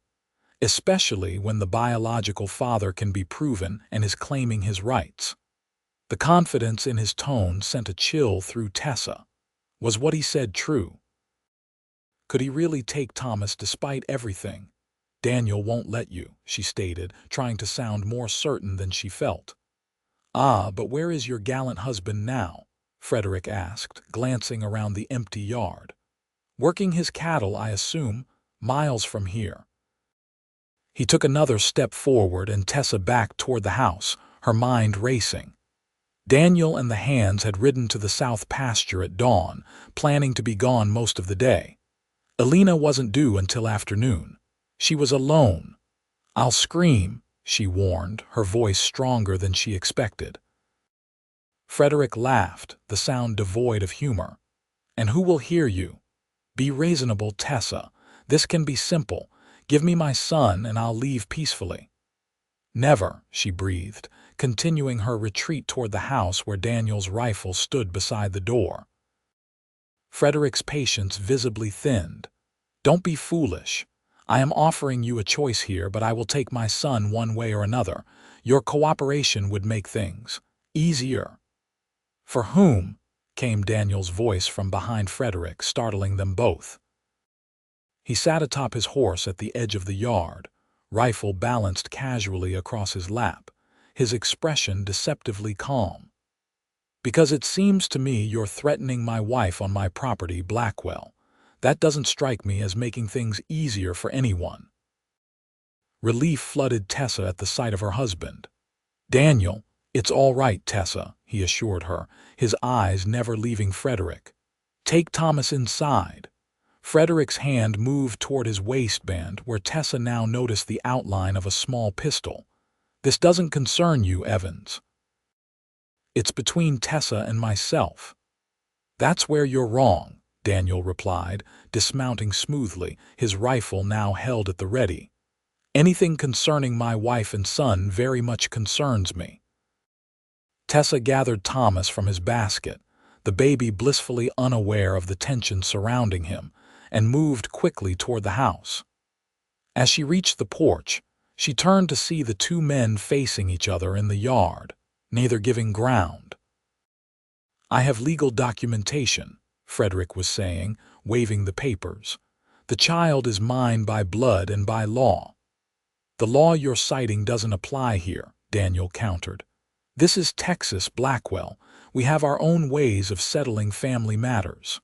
especially when the biological father can be proven and is claiming his rights." The confidence in his tone sent a chill through Tessa. Was what he said true? Could he really take Thomas despite everything? "Daniel won't let you," she stated, trying to sound more certain than she felt. "Ah, but where is your gallant husband now?" Frederick asked, glancing around the empty yard. "Working his cattle, I assume, miles from here." He took another step forward and Tessa backed toward the house, her mind racing. Daniel and the hands had ridden to the south pasture at dawn, planning to be gone most of the day. Elena wasn't due until afternoon. She was alone. "I'll scream," she warned, her voice stronger than she expected. Frederick laughed, the sound devoid of humor. "And who will hear you? Be reasonable, Tessa. This can be simple. Give me my son and I'll leave peacefully." "Never," she breathed, continuing her retreat toward the house where Daniel's rifle stood beside the door. Frederick's patience visibly thinned. "Don't be foolish. I am offering you a choice here, but I will take my son one way or another. Your cooperation would make things easier." "For whom?" came Daniel's voice from behind Frederick, startling them both. He sat atop his horse at the edge of the yard, rifle balanced casually across his lap, his expression deceptively calm. "Because it seems to me you're threatening my wife on my property, Blackwell. That doesn't strike me as making things easier for anyone." Relief flooded Tessa at the sight of her husband. "Daniel, it's all right, Tessa," he assured her, his eyes never leaving Frederick. "Take Thomas inside." Frederick's hand moved toward his waistband, where Tessa now noticed the outline of a small pistol. "This doesn't concern you, Evans." "It's between Tessa and myself." "That's where you're wrong," Daniel replied, dismounting smoothly, his rifle now held at the ready. "Anything concerning my wife and son very much concerns me." Tessa gathered Thomas from his basket, the baby blissfully unaware of the tension surrounding him, and moved quickly toward the house. As she reached the porch, she turned to see the two men facing each other in the yard, neither giving ground. "I have legal documentation," Frederick was saying, waving the papers. "The child is mine by blood and by law." "The law you're citing doesn't apply here," Daniel countered. "This is Texas, Blackwell. We have our own ways of settling family matters."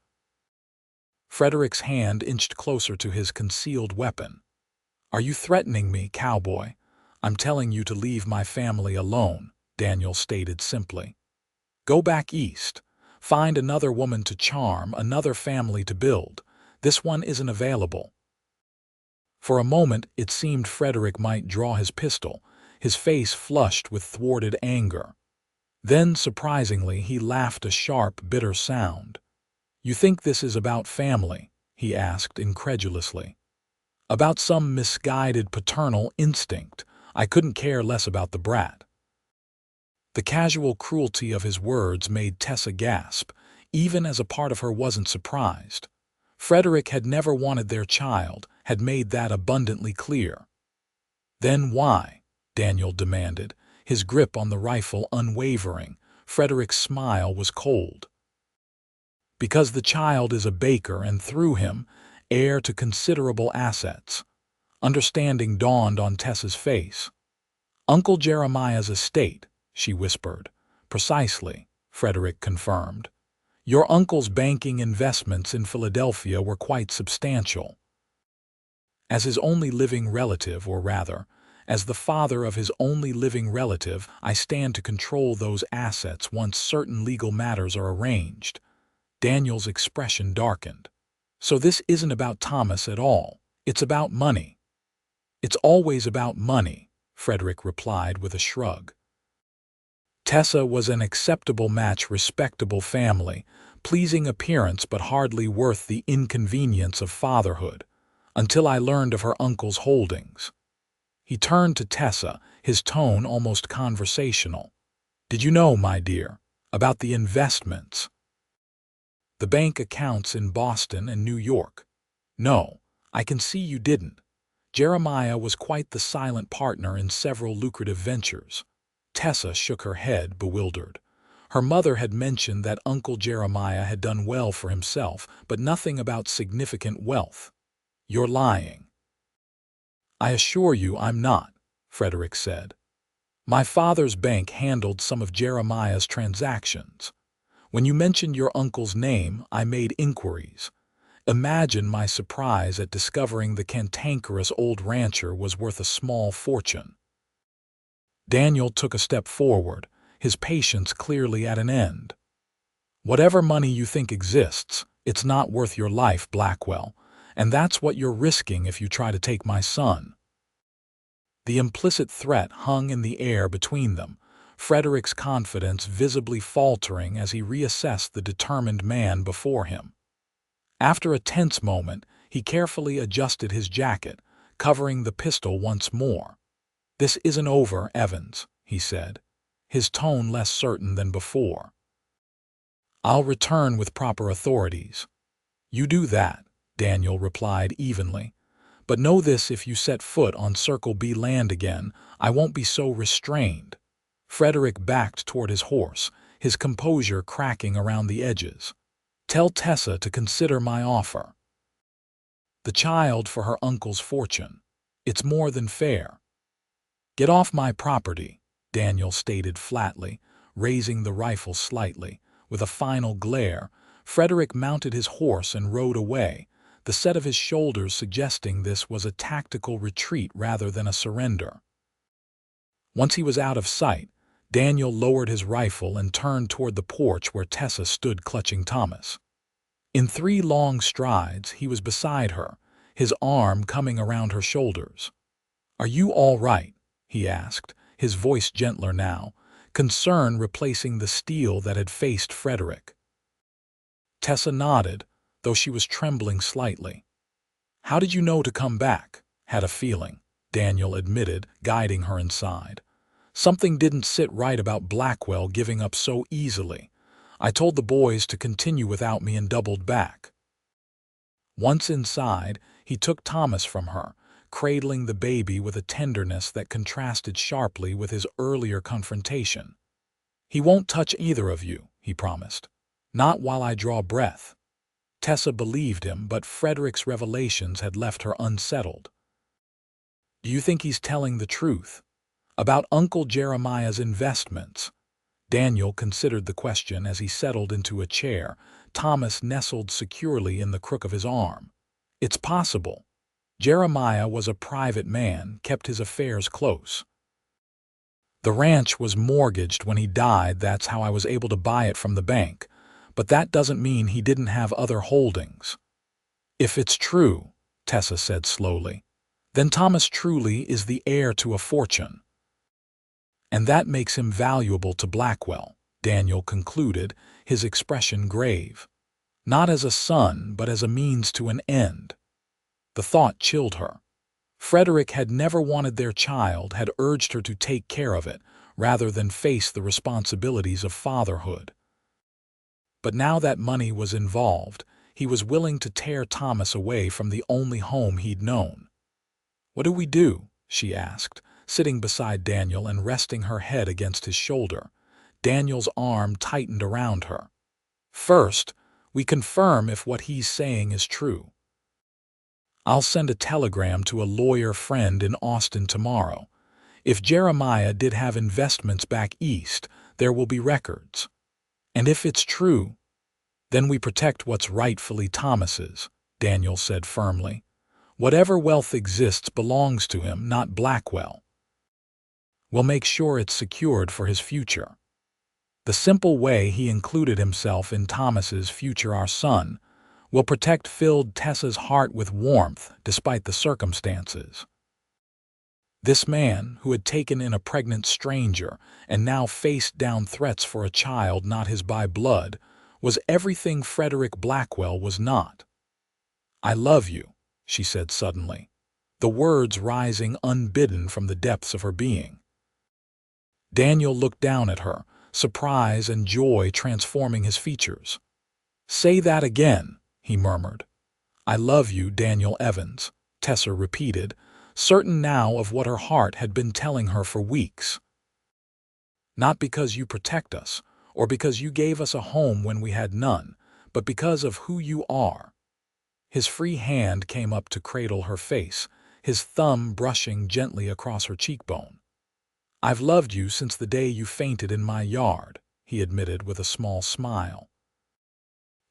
Frederick's hand inched closer to his concealed weapon. "Are you threatening me, Cowboy?" "I'm telling you to leave my family alone," Daniel stated simply. "Go back east. Find another woman to charm, another family to build. This one isn't available." For a moment it seemed Frederick might draw his pistol, his face flushed with thwarted anger. Then, surprisingly, he laughed a sharp, bitter sound. "You think this is about family?" he asked incredulously. "About some misguided paternal instinct. I couldn't care less about the brat." The casual cruelty of his words made Tessa gasp, even as a part of her wasn't surprised. Frederick had never wanted their child, had made that abundantly clear. "Then why?" Daniel demanded, his grip on the rifle unwavering. Frederick's smile was cold. "Because the child is a Baker and through him, heir to considerable assets." Understanding dawned on Tessa's face. "Uncle Jeremiah's estate," she whispered. "Precisely," Frederick confirmed. "Your uncle's banking investments in Philadelphia were quite substantial." As his only living relative, or rather, as the father of his only living relative, I stand to control those assets once certain legal matters are arranged. Daniel's expression darkened. "So this isn't about Thomas at all. It's about money." "It's always about money," Frederick replied with a shrug. Tessa was an acceptable match, respectable family, pleasing appearance but hardly worth the inconvenience of fatherhood, until I learned of her uncle's holdings. He turned to Tessa, his tone almost conversational. "Did you know, my dear, about the investments? The bank accounts in Boston and New York?" "No, I can see you didn't." Jeremiah was quite the silent partner in several lucrative ventures. Tessa shook her head, bewildered. Her mother had mentioned that Uncle Jeremiah had done well for himself, but nothing about significant wealth. "You're lying." "I assure you I'm not," Frederick said. "My father's bank handled some of Jeremiah's transactions. When you mentioned your uncle's name, I made inquiries. Imagine my surprise at discovering the cantankerous old rancher was worth a small fortune." Daniel took a step forward, his patience clearly at an end. "Whatever money you think exists, it's not worth your life, Blackwell, and that's what you're risking if you try to take my son." The implicit threat hung in the air between them, Frederick's confidence visibly faltering as he reassessed the determined man before him. After a tense moment, he carefully adjusted his jacket, covering the pistol once more. "This isn't over, Evans," he said, his tone less certain than before. "I'll return with proper authorities." "You do that," Daniel replied evenly. "But know this, if you set foot on Circle B land again, I won't be so restrained." Frederick backed toward his horse, his composure cracking around the edges. "Tell Tessa to consider my offer. The child for her uncle's fortune. It's more than fair." "Get off my property," Daniel stated flatly, raising the rifle slightly. With a final glare, Frederick mounted his horse and rode away, the set of his shoulders suggesting this was a tactical retreat rather than a surrender. Once he was out of sight, Daniel lowered his rifle and turned toward the porch where Tessa stood clutching Thomas. In 3 long strides, he was beside her, his arm coming around her shoulders. "Are you all right?" he asked, his voice gentler now, concern replacing the steel that had faced Frederick. Tessa nodded, though she was trembling slightly. "How did you know to come back?" "Had a feeling," Daniel admitted, guiding her inside. "Something didn't sit right about Blackwell giving up so easily. I told the boys to continue without me and doubled back." Once inside, he took Thomas from her, cradling the baby with a tenderness that contrasted sharply with his earlier confrontation. "He won't touch either of you," he promised. "Not while I draw breath." Tessa believed him, but Frederick's revelations had left her unsettled. "Do you think he's telling the truth? About Uncle Jeremiah's investments?" Daniel considered the question as he settled into a chair, Thomas nestled securely in the crook of his arm. "It's possible. Jeremiah was a private man, kept his affairs close. The ranch was mortgaged when he died, that's how I was able to buy it from the bank, but that doesn't mean he didn't have other holdings." "If it's true," Tessa said slowly, "then Thomas truly is the heir to a fortune. And that makes him valuable to Blackwell," Daniel concluded, his expression grave. "Not as a son, but as a means to an end." The thought chilled her. Frederick had never wanted their child, had urged her to take care of it, rather than face the responsibilities of fatherhood. But now that money was involved, he was willing to tear Thomas away from the only home he'd known. "What do we do?" she asked, sitting beside Daniel and resting her head against his shoulder. Daniel's arm tightened around her. "First, we confirm if what he's saying is true. I'll send a telegram to a lawyer friend in Austin tomorrow. If Jeremiah did have investments back east, there will be records. And if it's true, then we protect what's rightfully Thomas's," Daniel said firmly. "Whatever wealth exists belongs to him, not Blackwell. We'll make sure it's secured for his future." The simple way he included himself in Thomas's future, our son, will protect, filled Tessa's heart with warmth despite the circumstances. This man, who had taken in a pregnant stranger and now faced down threats for a child not his by blood, was everything Frederick Blackwell was not. "I love you," she said suddenly, the words rising unbidden from the depths of her being. Daniel looked down at her, surprise and joy transforming his features. "Say that again," he murmured. "I love you, Daniel Evans," Tessa repeated, certain now of what her heart had been telling her for weeks. "Not because you protect us, or because you gave us a home when we had none, but because of who you are." His free hand came up to cradle her face, his thumb brushing gently across her cheekbone. "I've loved you since the day you fainted in my yard," he admitted with a small smile.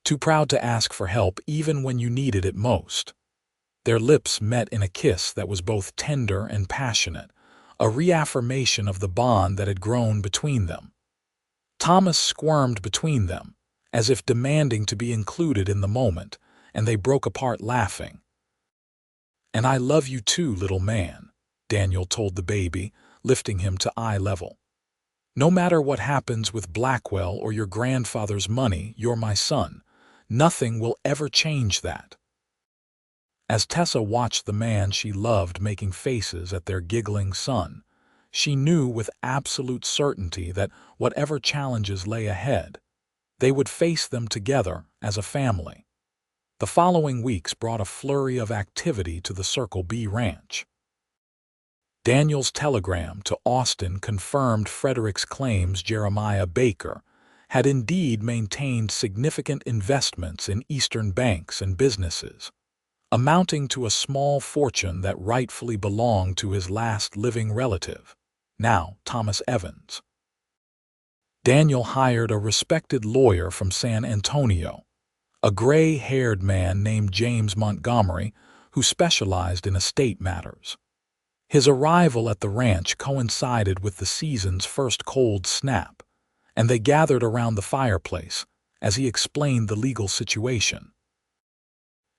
"Too proud to ask for help even when you needed it most." Their lips met in a kiss that was both tender and passionate, a reaffirmation of the bond that had grown between them. Thomas squirmed between them, as if demanding to be included in the moment, and they broke apart laughing. "And I love you too, little man," Daniel told the baby, lifting him to eye level. "No matter what happens with Blackwell or your grandfather's money, you're my son. Nothing will ever change that." As Tessa watched the man she loved making faces at their giggling son, she knew with absolute certainty that whatever challenges lay ahead, they would face them together as a family. The following weeks brought a flurry of activity to the Circle B ranch. Daniel's telegram to Austin confirmed Frederick's claims Jeremiah Baker had indeed maintained significant investments in Eastern banks and businesses, amounting to a small fortune that rightfully belonged to his last living relative, now Thomas Evans. Daniel hired a respected lawyer from San Antonio, a gray-haired man named James Montgomery, who specialized in estate matters. His arrival at the ranch coincided with the season's first cold snap, and they gathered around the fireplace as he explained the legal situation.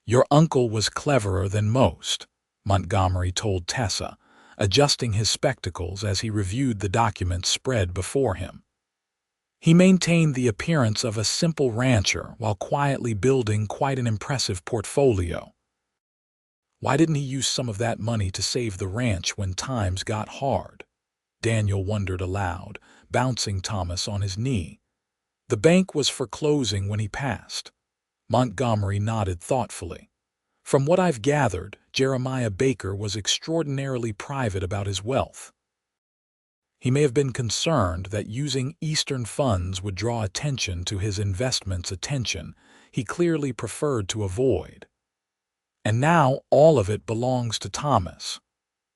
"Your uncle was cleverer than most," Montgomery told Tessa, adjusting his spectacles as he reviewed the documents spread before him. "He maintained the appearance of a simple rancher while quietly building quite an impressive portfolio. Why didn't he use some of that money to save the ranch when times got hard?" Daniel wondered aloud, bouncing Thomas on his knee. "The bank was foreclosing when he passed." Montgomery nodded thoughtfully. "From what I've gathered, Jeremiah Baker was extraordinarily private about his wealth. He may have been concerned that using Eastern funds would draw attention to his investments, attention he clearly preferred to avoid." "And now all of it belongs to Thomas?"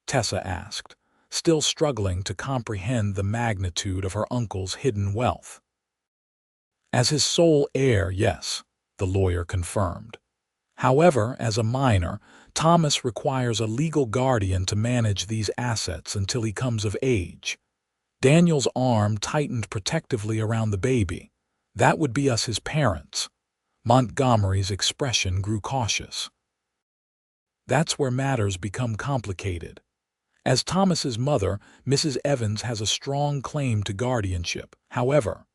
Tessa asked, still struggling to comprehend the magnitude of her uncle's hidden wealth. "As his sole heir, yes," the lawyer confirmed. "However, as a minor, Thomas requires a legal guardian to manage these assets until he comes of age." Daniel's arm tightened protectively around the baby. "That would be us, his parents." Montgomery's expression grew cautious. "That's where matters become complicated. As Thomas's mother, Mrs. Evans has a strong claim to guardianship. However,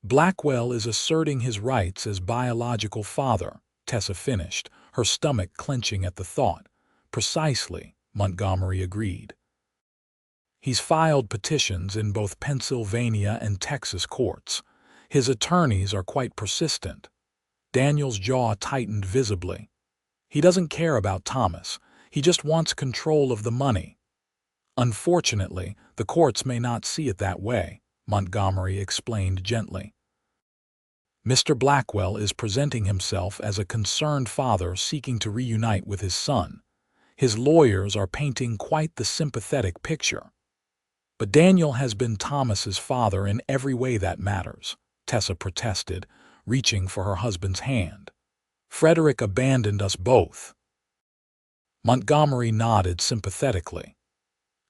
Blackwell is asserting his rights as biological father," Tessa finished, her stomach clenching at the thought. "Precisely," Montgomery agreed. "He's filed petitions in both Pennsylvania and Texas courts. His attorneys are quite persistent." Daniel's jaw tightened visibly. "He doesn't care about Thomas. He just wants control of the money." "Unfortunately, the courts may not see it that way," Montgomery explained gently. "Mr. Blackwell is presenting himself as a concerned father seeking to reunite with his son. His lawyers are painting quite the sympathetic picture." "But Daniel has been Thomas's father in every way that matters," Tessa protested, reaching for her husband's hand. "Frederick abandoned us both." Montgomery nodded sympathetically.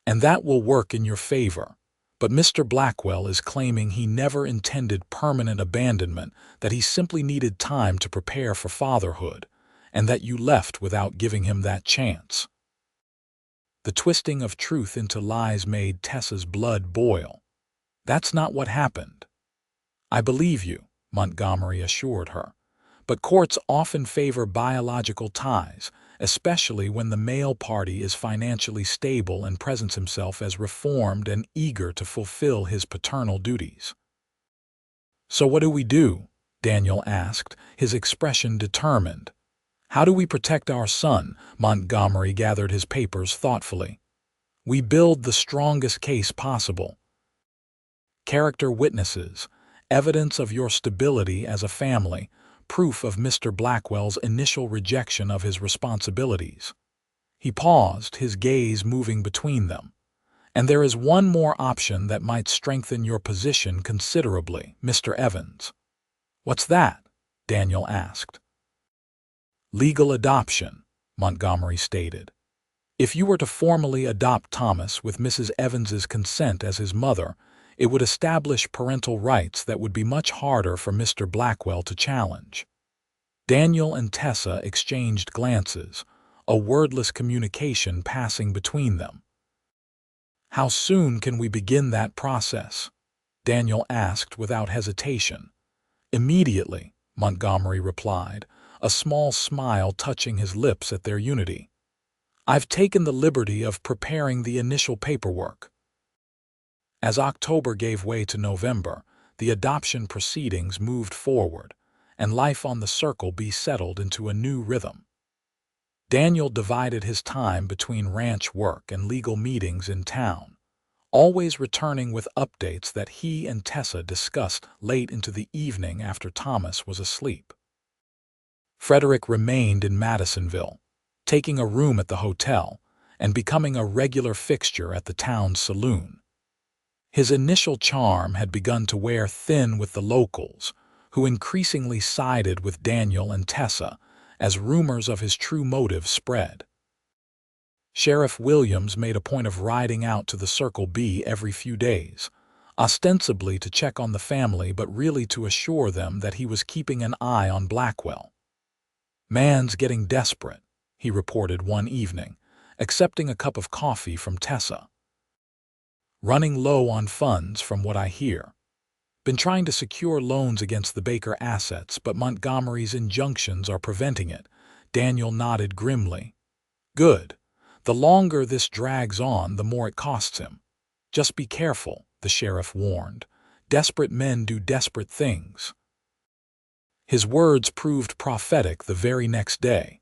"And that will work in your favor. But Mr. Blackwell is claiming he never intended permanent abandonment, that he simply needed time to prepare for fatherhood, and that you left without giving him that chance." The twisting of truth into lies made Tessa's blood boil. "That's not what happened." "I believe you," Montgomery assured her. "But courts often favor biological ties, especially when the male party is financially stable and presents himself as reformed and eager to fulfill his paternal duties." "So what do we do?" Daniel asked, his expression determined. "How do we protect our son?" Montgomery gathered his papers thoughtfully. "We build the strongest case possible. Character witnesses, evidence of your stability as a family, proof of Mr. Blackwell's initial rejection of his responsibilities." He paused, his gaze moving between them. "And there is one more option that might strengthen your position considerably, Mr. Evans." "What's that?" Daniel asked. "Legal adoption," Montgomery stated. "If you were to formally adopt Thomas with Mrs. Evans's consent as his mother, it would establish parental rights that would be much harder for Mr. Blackwell to challenge." Daniel and Tessa exchanged glances, a wordless communication passing between them. How soon can we begin that process? Daniel asked without hesitation. Immediately, Montgomery replied, a small smile touching his lips at their unity. I've taken the liberty of preparing the initial paperwork. As October gave way to November, the adoption proceedings moved forward, and life on the Circle B settled into a new rhythm. Daniel divided his time between ranch work and legal meetings in town, always returning with updates that he and Tessa discussed late into the evening after Thomas was asleep. Frederick remained in Madisonville, taking a room at the hotel and becoming a regular fixture at the town's saloon. His initial charm had begun to wear thin with the locals, who increasingly sided with Daniel and Tessa as rumors of his true motives spread. Sheriff Williams made a point of riding out to the Circle B every few days, ostensibly to check on the family but really to assure them that he was keeping an eye on Blackwell. "Man's getting desperate," he reported one evening, accepting a cup of coffee from Tessa. "Running low on funds from what I hear. Been trying to secure loans against the Baker assets, but Montgomery's injunctions are preventing it." Daniel nodded grimly. "Good. The longer this drags on, the more it costs him. Just be careful," the sheriff warned. "Desperate men do desperate things." His words proved prophetic the very next day.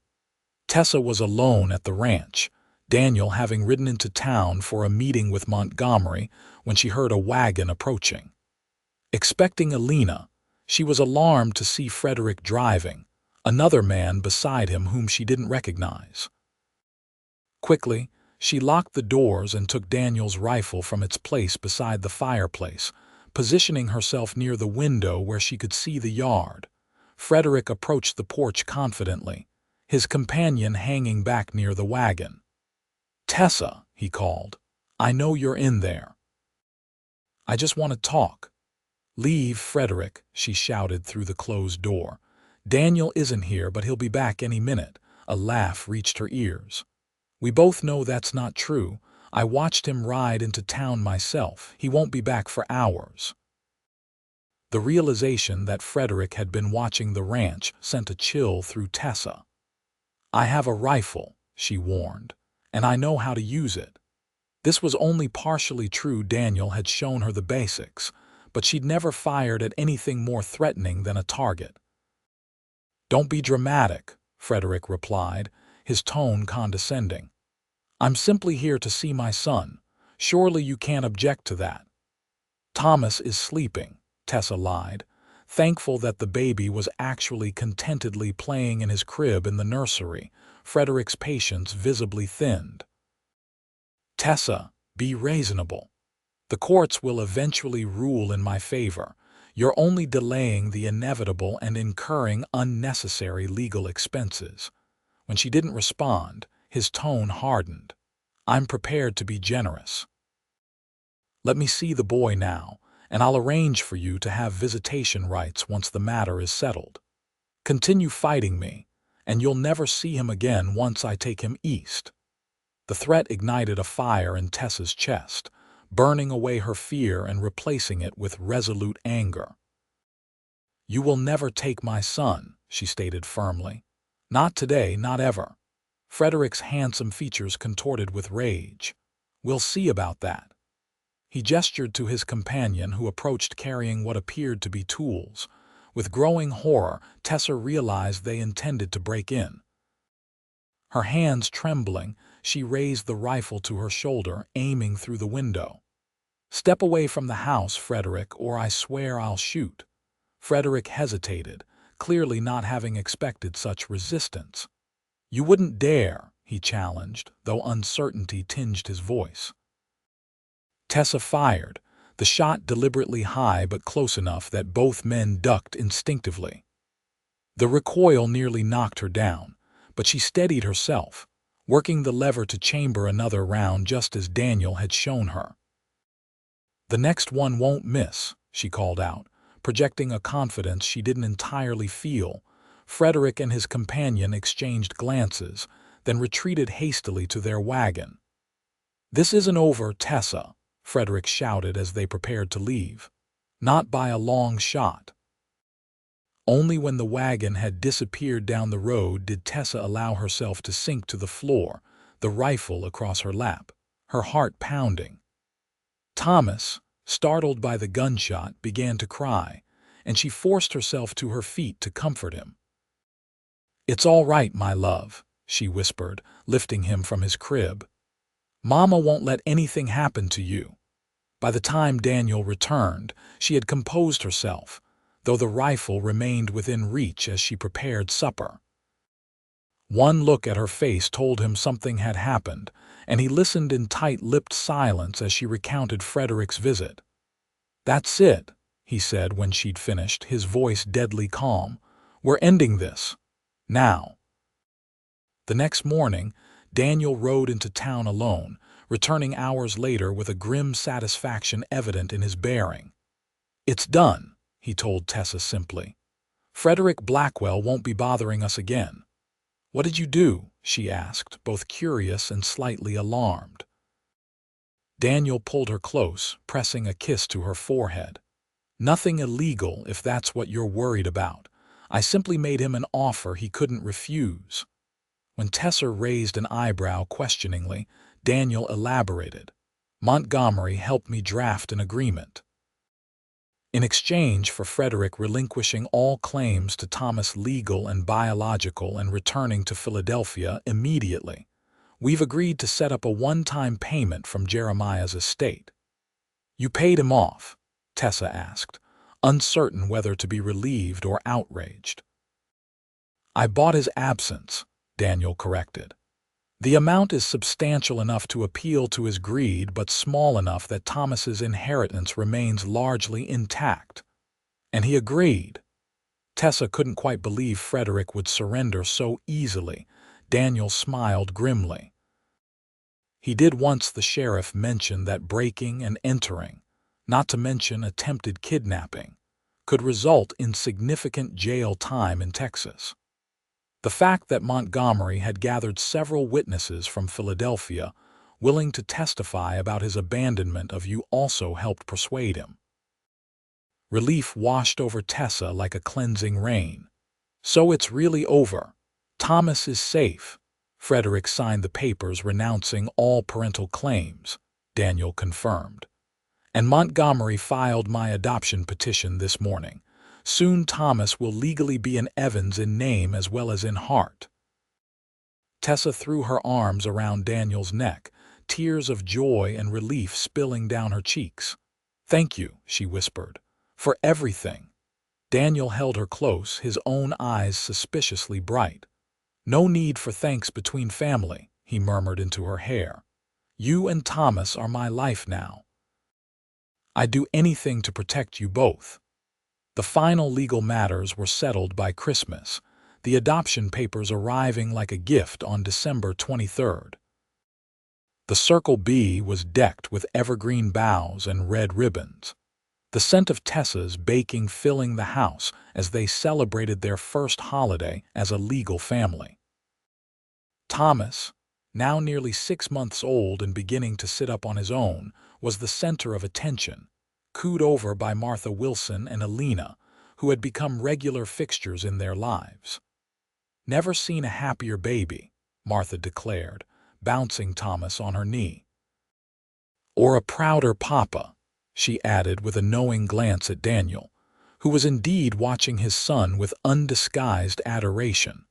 Tessa was alone at the ranch, Daniel having ridden into town for a meeting with Montgomery when she heard a wagon approaching. Expecting Alina, she was alarmed to see Frederick driving, another man beside him whom she didn't recognize. Quickly, she locked the doors and took Daniel's rifle from its place beside the fireplace, positioning herself near the window where she could see the yard. Frederick approached the porch confidently, his companion hanging back near the wagon. "Tessa," he called, "I know you're in there. I just want to talk." "Leave, Frederick," she shouted through the closed door. "Daniel isn't here, but he'll be back any minute." A laugh reached her ears. "We both know that's not true. I watched him ride into town myself. He won't be back for hours." The realization that Frederick had been watching the ranch sent a chill through Tessa. "I have a rifle," she warned, "and I know how to use it." This was only partially true. Daniel had shown her the basics, but she'd never fired at anything more threatening than a target. "Don't be dramatic," Frederick replied, his tone condescending. "I'm simply here to see my son. Surely you can't object to that." "Thomas is sleeping," Tessa lied, thankful that the baby was actually contentedly playing in his crib in the nursery. Frederick's patience visibly thinned. "Tessa, be reasonable. The courts will eventually rule in my favor. You're only delaying the inevitable and incurring unnecessary legal expenses." When she didn't respond, his tone hardened. "I'm prepared to be generous. Let me see the boy now, and I'll arrange for you to have visitation rights once the matter is settled. Continue fighting me, and you'll never see him again once I take him east." The threat ignited a fire in Tessa's chest, burning away her fear and replacing it with resolute anger. "You will never take my son," she stated firmly. "Not today, not ever." Frederick's handsome features contorted with rage. "We'll see about that." He gestured to his companion, who approached carrying what appeared to be tools. With growing horror, Tessa realized they intended to break in. Her hands trembling, she raised the rifle to her shoulder, aiming through the window. "Step away from the house, Frederick, or I swear I'll shoot." Frederick hesitated, clearly not having expected such resistance. "You wouldn't dare," he challenged, though uncertainty tinged his voice. Tessa fired, the shot deliberately high but close enough that both men ducked instinctively. The recoil nearly knocked her down, but she steadied herself, working the lever to chamber another round just as Daniel had shown her. "The next one won't miss," she called out, projecting a confidence she didn't entirely feel. Frederick and his companion exchanged glances, then retreated hastily to their wagon. "This isn't over, Tessa," Frederick shouted as they prepared to leave. "Not by a long shot." Only when the wagon had disappeared down the road did Tessa allow herself to sink to the floor, the rifle across her lap, her heart pounding. Thomas, startled by the gunshot, began to cry, and she forced herself to her feet to comfort him. "It's all right, my love," she whispered, lifting him from his crib. "Mama won't let anything happen to you." By the time Daniel returned, she had composed herself, though the rifle remained within reach as she prepared supper. One look at her face told him something had happened, and he listened in tight-lipped silence as she recounted Frederick's visit. "That's it," he said when she'd finished, his voice deadly calm. "We're ending this. Now." The next morning, Daniel rode into town alone, returning hours later with a grim satisfaction evident in his bearing. "It's done," he told Tessa simply. "Frederick Blackwell won't be bothering us again." "What did you do?" she asked, both curious and slightly alarmed. Daniel pulled her close, pressing a kiss to her forehead. "Nothing illegal, if that's what you're worried about. I simply made him an offer he couldn't refuse." When Tessa raised an eyebrow questioningly, Daniel elaborated. "Montgomery helped me draft an agreement. In exchange for Frederick relinquishing all claims to Thomas, legal and biological, and returning to Philadelphia immediately, we've agreed to set up a one-time payment from Jeremiah's estate." "You paid him off?" Tessa asked, uncertain whether to be relieved or outraged. "I bought his absence," Daniel corrected. "The amount is substantial enough to appeal to his greed, but small enough that Thomas's inheritance remains largely intact." "And he agreed?" Tessa couldn't quite believe Frederick would surrender so easily. Daniel smiled grimly. "He did once the sheriff mentioned that breaking and entering, not to mention attempted kidnapping, could result in significant jail time in Texas. The fact that Montgomery had gathered several witnesses from Philadelphia willing to testify about his abandonment of you also helped persuade him." Relief washed over Tessa like a cleansing rain. "So it's really over. Thomas is safe." "Frederick signed the papers renouncing all parental claims," Daniel confirmed. "And Montgomery filed my adoption petition this morning. Soon Thomas will legally be an Evans in name as well as in heart." Tessa threw her arms around Daniel's neck, tears of joy and relief spilling down her cheeks. "Thank you," she whispered, "for everything." Daniel held her close, his own eyes suspiciously bright. "No need for thanks between family," he murmured into her hair. "You and Thomas are my life now. I'd do anything to protect you both." The final legal matters were settled by Christmas, the adoption papers arriving like a gift on December 23rd. The Circle B was decked with evergreen boughs and red ribbons, the scent of Tessa's baking filling the house as they celebrated their first holiday as a legal family. Thomas, now nearly 6 months old and beginning to sit up on his own, was the center of attention, cooed over by Martha Wilson and Alina, who had become regular fixtures in their lives. "Never seen a happier baby," Martha declared, bouncing Thomas on her knee. "Or a prouder papa," she added with a knowing glance at Daniel, who was indeed watching his son with undisguised adoration.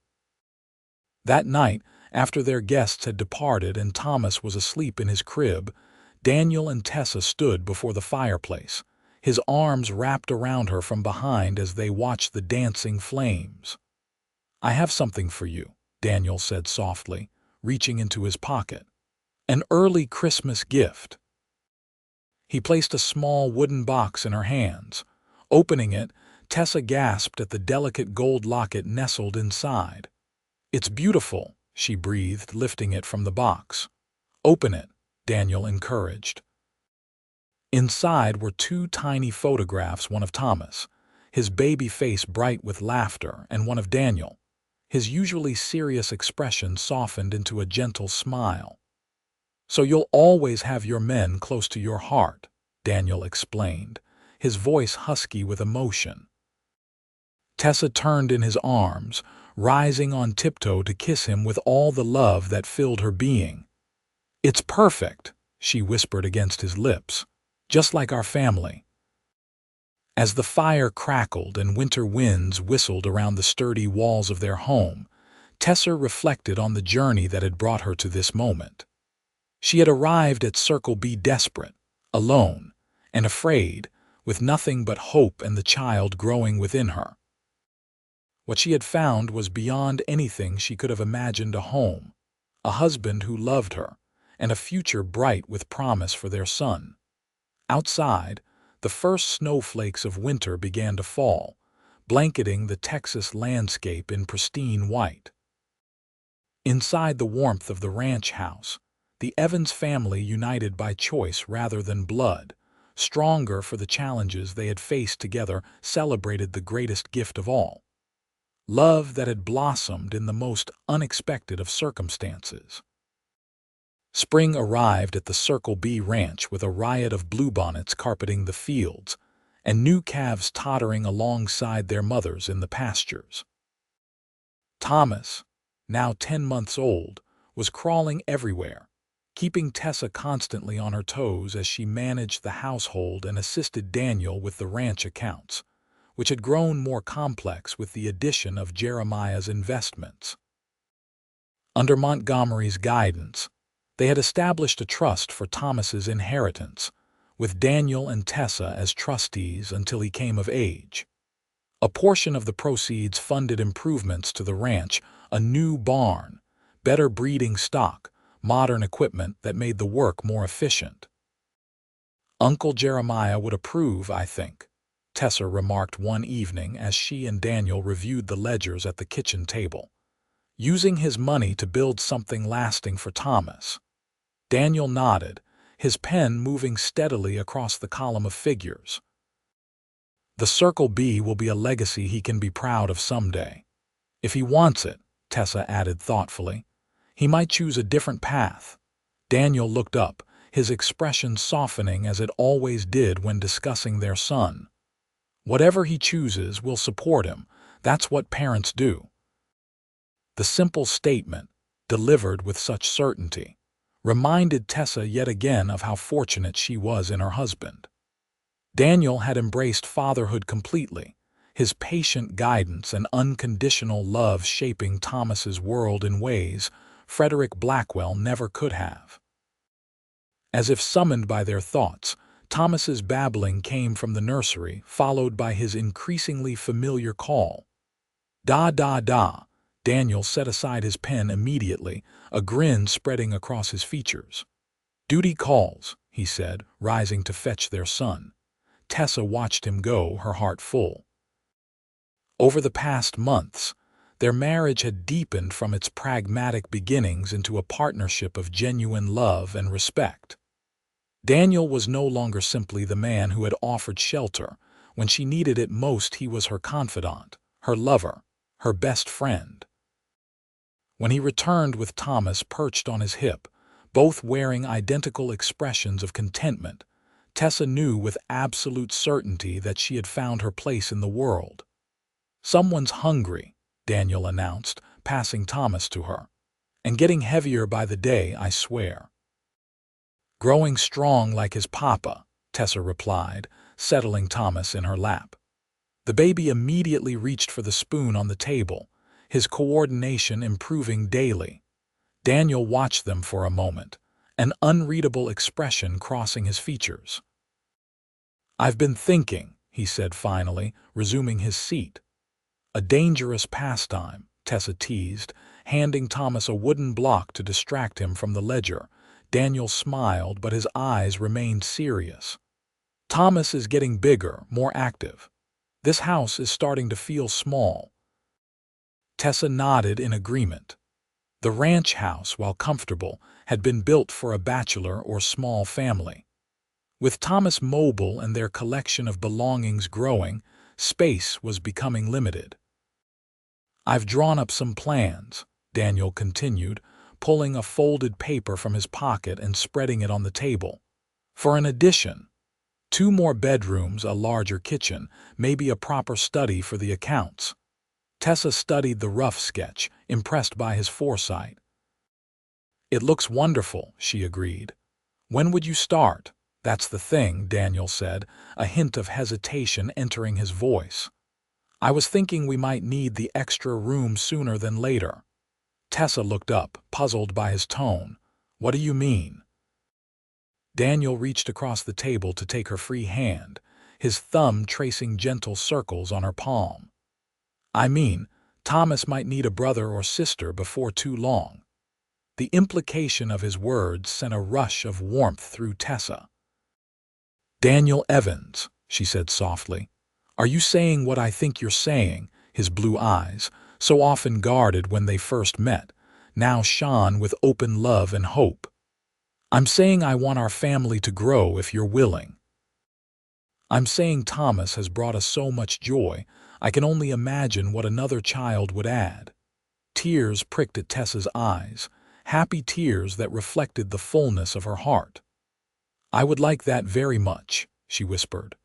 That night, after their guests had departed and Thomas was asleep in his crib, Daniel and Tessa stood before the fireplace, his arms wrapped around her from behind as they watched the dancing flames. "I have something for you," Daniel said softly, reaching into his pocket. "An early Christmas gift." He placed a small wooden box in her hands. Opening it, Tessa gasped at the delicate gold locket nestled inside. "It's beautiful," she breathed, lifting it from the box. "Open it," Daniel encouraged. Inside were 2 tiny photographs, one of Thomas, his baby face bright with laughter, and one of Daniel, his usually serious expression softened into a gentle smile. So you'll always have your men close to your heart, Daniel explained, his voice husky with emotion. Tessa turned in his arms, rising on tiptoe to kiss him with all the love that filled her being. "It's perfect," she whispered against his lips, "just like our family." As the fire crackled and winter winds whistled around the sturdy walls of their home, Tessa reflected on the journey that had brought her to this moment. She had arrived at Circle B desperate, alone, and afraid, with nothing but hope and the child growing within her. What she had found was beyond anything she could have imagined: a home, a husband who loved her, and a future bright with promise for their son. Outside, the first snowflakes of winter began to fall, blanketing the Texas landscape in pristine white. Inside the warmth of the ranch house, the Evans family, united by choice rather than blood, stronger for the challenges they had faced together, celebrated the greatest gift of all: love that had blossomed in the most unexpected of circumstances. Spring arrived at the Circle B ranch with a riot of bluebonnets carpeting the fields and new calves tottering alongside their mothers in the pastures. Thomas, now 10 months old, was crawling everywhere, keeping Tessa constantly on her toes as she managed the household and assisted Daniel with the ranch accounts, which had grown more complex with the addition of Jeremiah's investments. Under Montgomery's guidance, they had established a trust for Thomas's inheritance, with Daniel and Tessa as trustees until he came of age. A portion of the proceeds funded improvements to the ranch: a new barn, better breeding stock, modern equipment that made the work more efficient. "Uncle Jeremiah would approve, I think," Tessa remarked one evening as she and Daniel reviewed the ledgers at the kitchen table. "Using his money to build something lasting for Thomas." Daniel nodded, his pen moving steadily across the column of figures. "The Circle B will be a legacy he can be proud of someday. If he wants it," Tessa added thoughtfully, "he might choose a different path." Daniel looked up, his expression softening as it always did when discussing their son. "Whatever he chooses, we'll support him. That's what parents do." The simple statement, delivered with such certainty, reminded Tessa yet again of how fortunate she was in her husband. Daniel had embraced fatherhood completely, his patient guidance and unconditional love shaping Thomas's world in ways Frederick Blackwell never could have. As if summoned by their thoughts, Thomas's babbling came from the nursery, followed by his increasingly familiar call. "Da da da." Daniel set aside his pen immediately, a grin spreading across his features. "Duty calls," he said, rising to fetch their son. Tessa watched him go, her heart full. Over the past months, their marriage had deepened from its pragmatic beginnings into a partnership of genuine love and respect. Daniel was no longer simply the man who had offered shelter. When she needed it most, he was her confidant, her lover, her best friend. When he returned with Thomas perched on his hip, both wearing identical expressions of contentment, Tessa knew with absolute certainty that she had found her place in the world. "Someone's hungry," Daniel announced, passing Thomas to her. "And getting heavier by the day, I swear." "Growing strong like his papa," Tessa replied, settling Thomas in her lap. The baby immediately reached for the spoon on the table, his coordination improving daily. Daniel watched them for a moment, an unreadable expression crossing his features. "I've been thinking," he said finally, resuming his seat. "A dangerous pastime," Tessa teased, handing Thomas a wooden block to distract him from the ledger. Daniel smiled, but his eyes remained serious. "Thomas is getting bigger, more active. This house is starting to feel small." Tessa nodded in agreement. The ranch house, while comfortable, had been built for a bachelor or small family. With Thomas mobile and their collection of belongings growing, space was becoming limited. "I've drawn up some plans," Daniel continued, pulling a folded paper from his pocket and spreading it on the table. For an addition, 2 more bedrooms, a larger kitchen, maybe a proper study for the accounts. Tessa studied the rough sketch, impressed by his foresight. "It looks wonderful," she agreed. "When would you start?" "That's the thing," Daniel said, a hint of hesitation entering his voice. "I was thinking we might need the extra room sooner than later." Tessa looked up, puzzled by his tone. "What do you mean?" Daniel reached across the table to take her free hand, his thumb tracing gentle circles on her palm. "I mean, Thomas might need a brother or sister before too long." The implication of his words sent a rush of warmth through Tessa. "Daniel Evans," she said softly, "are you saying what I think you're saying?" His blue eyes, so often guarded when they first met, now shone with open love and hope. "I'm saying I want our family to grow if you're willing. I'm saying Thomas has brought us so much joy, I can only imagine what another child would add." Tears pricked at Tessa's eyes, happy tears that reflected the fullness of her heart. "I would like that very much," she whispered.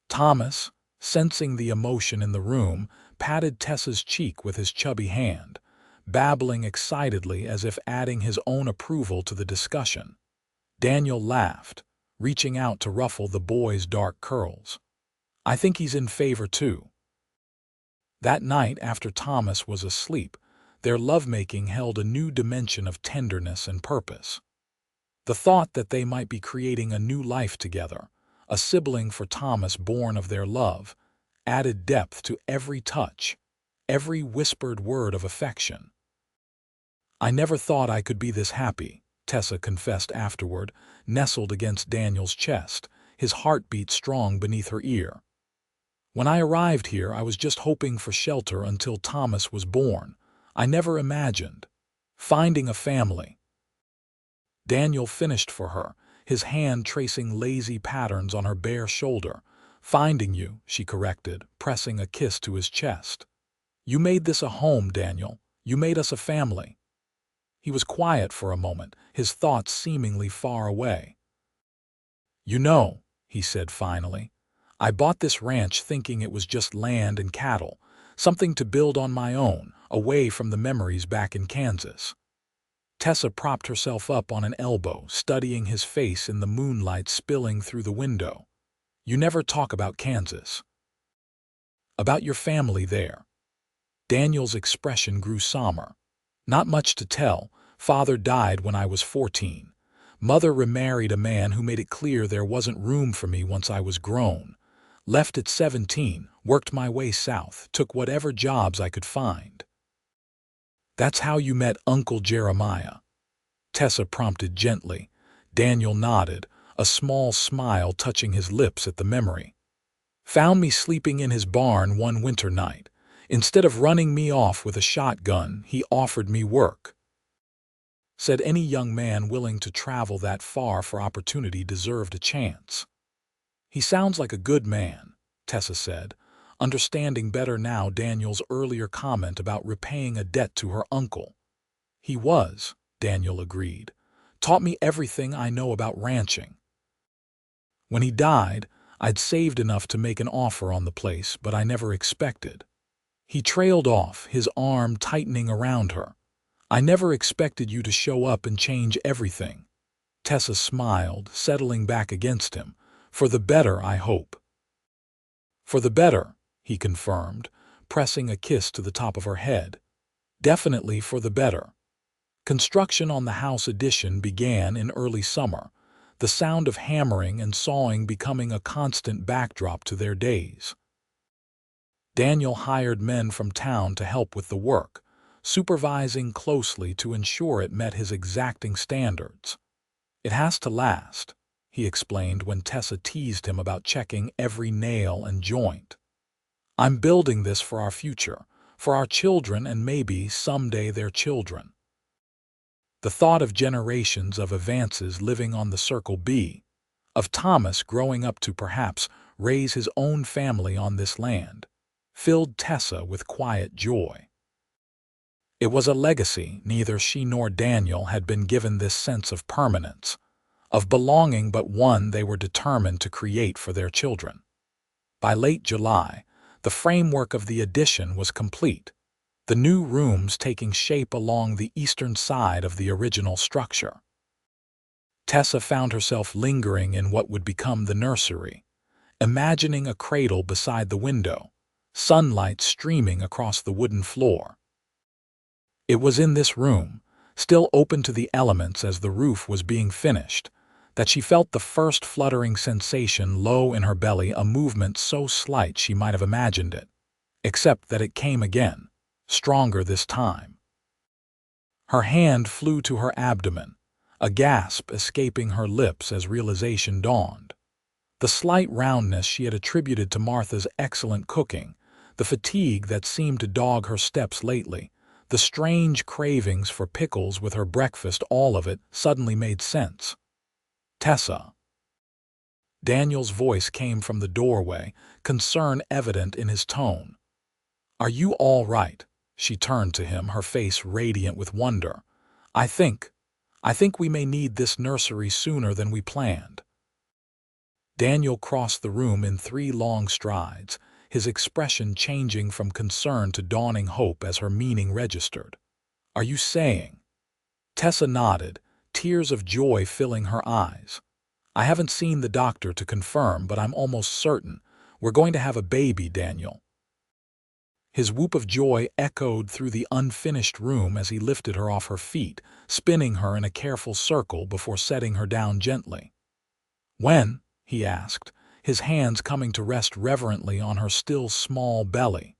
Thomas, sensing the emotion in the room, patted Tessa's cheek with his chubby hand, babbling excitedly as if adding his own approval to the discussion. Daniel laughed, reaching out to ruffle the boy's dark curls. "I think he's in favor too." That night, after Thomas was asleep, their lovemaking held a new dimension of tenderness and purpose. The thought that they might be creating a new life together, a sibling for Thomas born of their love, added depth to every touch, every whispered word of affection. "I never thought I could be this happy," Tessa confessed afterward, nestled against Daniel's chest, his heartbeat strong beneath her ear. "When I arrived here, I was just hoping for shelter until Thomas was born. I never imagined finding a family." Daniel finished for her, his hand tracing lazy patterns on her bare shoulder. "Finding you," she corrected, pressing a kiss to his chest. "You made this a home, Daniel. You made us a family." He was quiet for a moment, his thoughts seemingly far away. "You know," he said finally, "I bought this ranch thinking it was just land and cattle, something to build on my own, away from the memories back in Kansas." Tessa propped herself up on an elbow, studying his face in the moonlight spilling through the window. "You never talk about Kansas. About your family there." Daniel's expression grew somber. "Not much to tell. Father died when I was 14. Mother remarried a man who made it clear there wasn't room for me once I was grown. Left at 17, worked my way south, took whatever jobs I could find." "That's how you met Uncle Jeremiah?" Tessa prompted gently. Daniel nodded, a small smile touching his lips at the memory. "Found me sleeping in his barn one winter night. Instead of running me off with a shotgun, he offered me work. Said any young man willing to travel that far for opportunity deserved a chance." "He sounds like a good man," Tessa said, understanding better now Daniel's earlier comment about repaying a debt to her uncle. "He was," Daniel agreed. "Taught me everything I know about ranching. When he died, I'd saved enough to make an offer on the place, but I never expected." He trailed off, his arm tightening around her. "I never expected you to show up and change everything." Tessa smiled, settling back against him. "For the better, I hope." "For the better," he confirmed, pressing a kiss to the top of her head. "Definitely for the better." Construction on the house addition began in early summer, the sound of hammering and sawing becoming a constant backdrop to their days. Daniel hired men from town to help with the work, supervising closely to ensure it met his exacting standards. "It has to last," he explained when Tessa teased him about checking every nail and joint. "I'm building this for our future, for our children and maybe someday their children." The thought of generations of Evances living on the Circle B, of Thomas growing up to perhaps raise his own family on this land, filled Tessa with quiet joy. It was a legacy. Neither she nor Daniel had been given this sense of permanence, of belonging, but one they were determined to create for their children. By late July, the framework of the addition was complete, the new rooms taking shape along the eastern side of the original structure. Tessa found herself lingering in what would become the nursery, imagining a cradle beside the window, sunlight streaming across the wooden floor. It was in this room, still open to the elements as the roof was being finished, that she felt the first fluttering sensation low in her belly, a movement so slight she might have imagined it, except that it came again, stronger this time. Her hand flew to her abdomen, a gasp escaping her lips as realization dawned. The slight roundness she had attributed to Martha's excellent cooking, the fatigue that seemed to dog her steps lately, the strange cravings for pickles with her breakfast, all of it suddenly made sense. "Tessa." Daniel's voice came from the doorway, concern evident in his tone. "Are you all right?" She turned to him, her face radiant with wonder. I think we may need this nursery sooner than we planned." Daniel crossed the room in 3 long strides, his expression changing from concern to dawning hope as her meaning registered. "Are you saying?" Tessa nodded, tears of joy filling her eyes. "I haven't seen the doctor to confirm, but I'm almost certain we're going to have a baby, Daniel." His whoop of joy echoed through the unfinished room as he lifted her off her feet, spinning her in a careful circle before setting her down gently. "When?" he asked, his hands coming to rest reverently on her still small belly.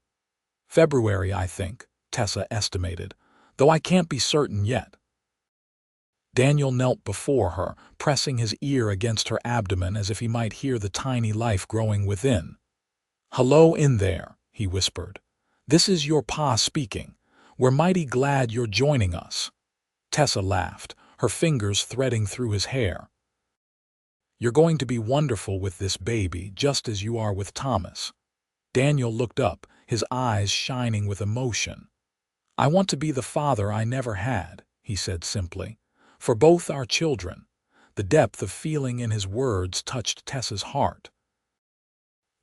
"February, I think," Tessa estimated, "though I can't be certain yet." Daniel knelt before her, pressing his ear against her abdomen as if he might hear the tiny life growing within. "Hello in there," he whispered. "This is your pa speaking. We're mighty glad you're joining us." Tessa laughed, her fingers threading through his hair. "You're going to be wonderful with this baby, just as you are with Thomas." Daniel looked up, his eyes shining with emotion. "I want to be the father I never had," he said simply, "for both our children." The depth of feeling in his words touched Tessa's heart.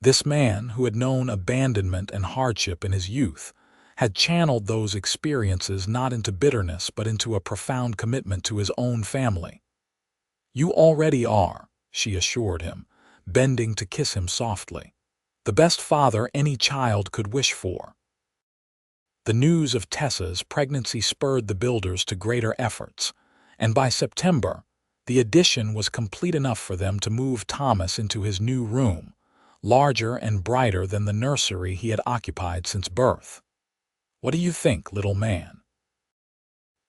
This man, who had known abandonment and hardship in his youth, had channeled those experiences not into bitterness but into a profound commitment to his own family. "You already are," she assured him, bending to kiss him softly. "The best father any child could wish for." The news of Tessa's pregnancy spurred the builders to greater efforts, and by September, the addition was complete enough for them to move Thomas into his new room, larger and brighter than the nursery he had occupied since birth. "What do you think, little man?"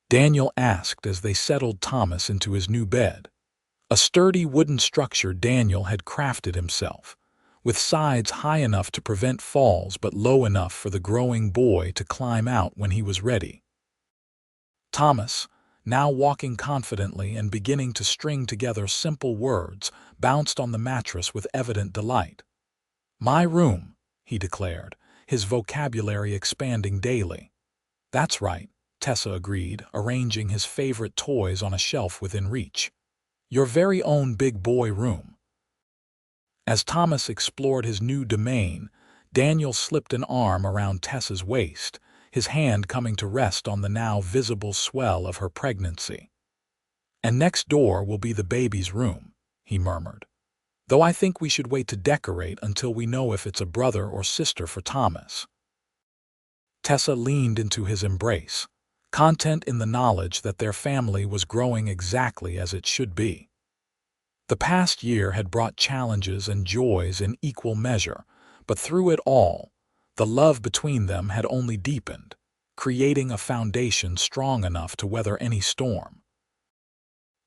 Daniel asked as they settled Thomas into his new bed. A sturdy wooden structure Daniel had crafted himself, with sides high enough to prevent falls but low enough for the growing boy to climb out when he was ready. Thomas, now walking confidently and beginning to string together simple words, bounced on the mattress with evident delight. "My room," he declared, his vocabulary expanding daily. "That's right," Tessa agreed, arranging his favorite toys on a shelf within reach. "Your very own big boy room." As Thomas explored his new domain, Daniel slipped an arm around Tessa's waist, his hand coming to rest on the now visible swell of her pregnancy. "And next door will be the baby's room," he murmured. "Though I think we should wait to decorate until we know if it's a brother or sister for Thomas." Tessa leaned into his embrace, content in the knowledge that their family was growing exactly as it should be. The past year had brought challenges and joys in equal measure, but through it all, the love between them had only deepened, creating a foundation strong enough to weather any storm.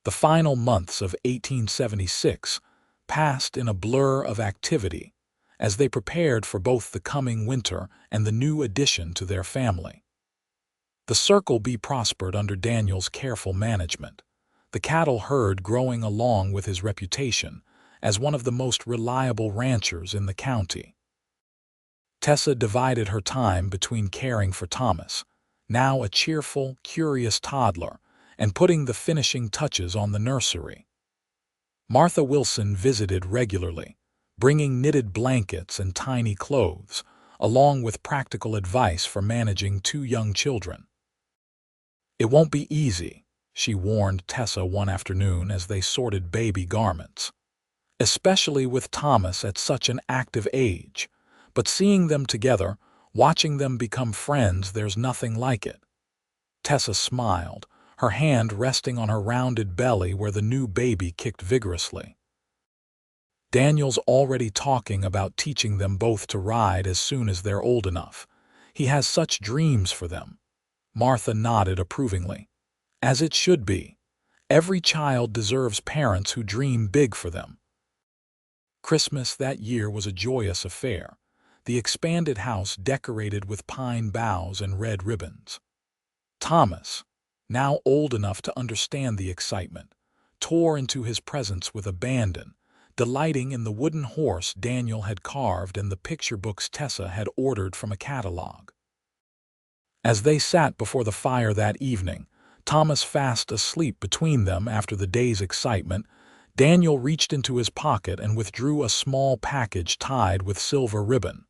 The final months of 1876 passed in a blur of activity as they prepared for both the coming winter and the new addition to their family. The Circle B prospered under Daniel's careful management, the cattle herd growing along with his reputation as one of the most reliable ranchers in the county. Tessa divided her time between caring for Thomas, now a cheerful, curious toddler, and putting the finishing touches on the nursery. Martha Wilson visited regularly, bringing knitted blankets and tiny clothes, along with practical advice for managing 2 young children. "It won't be easy," she warned Tessa one afternoon as they sorted baby garments, "especially with Thomas at such an active age, but seeing them together, watching them become friends, there's nothing like it." Tessa smiled, her hand resting on her rounded belly where the new baby kicked vigorously. "Daniel's already talking about teaching them both to ride as soon as they're old enough. He has such dreams for them." Martha nodded approvingly. "As it should be. Every child deserves parents who dream big for them." Christmas that year was a joyous affair, the expanded house decorated with pine boughs and red ribbons. Thomas, now old enough to understand the excitement, tore into his presents with abandon, delighting in the wooden horse Daniel had carved and the picture books Tessa had ordered from a catalog. As they sat before the fire that evening, Thomas fast asleep between them after the day's excitement, Daniel reached into his pocket and withdrew a small package tied with silver ribbon.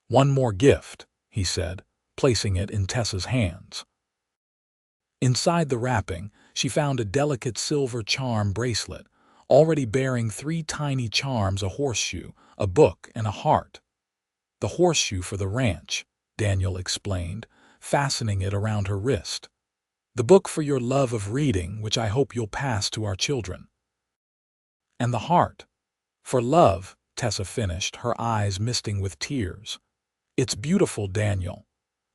"One more gift," he said, placing it in Tessa's hands. Inside the wrapping, she found a delicate silver charm bracelet, already bearing 3 tiny charms, a horseshoe, a book, and a heart. "The horseshoe for the ranch," Daniel explained, fastening it around her wrist. "The book for your love of reading, which I hope you'll pass to our children. And the heart for love," Tessa finished, her eyes misting with tears. "It's beautiful, Daniel.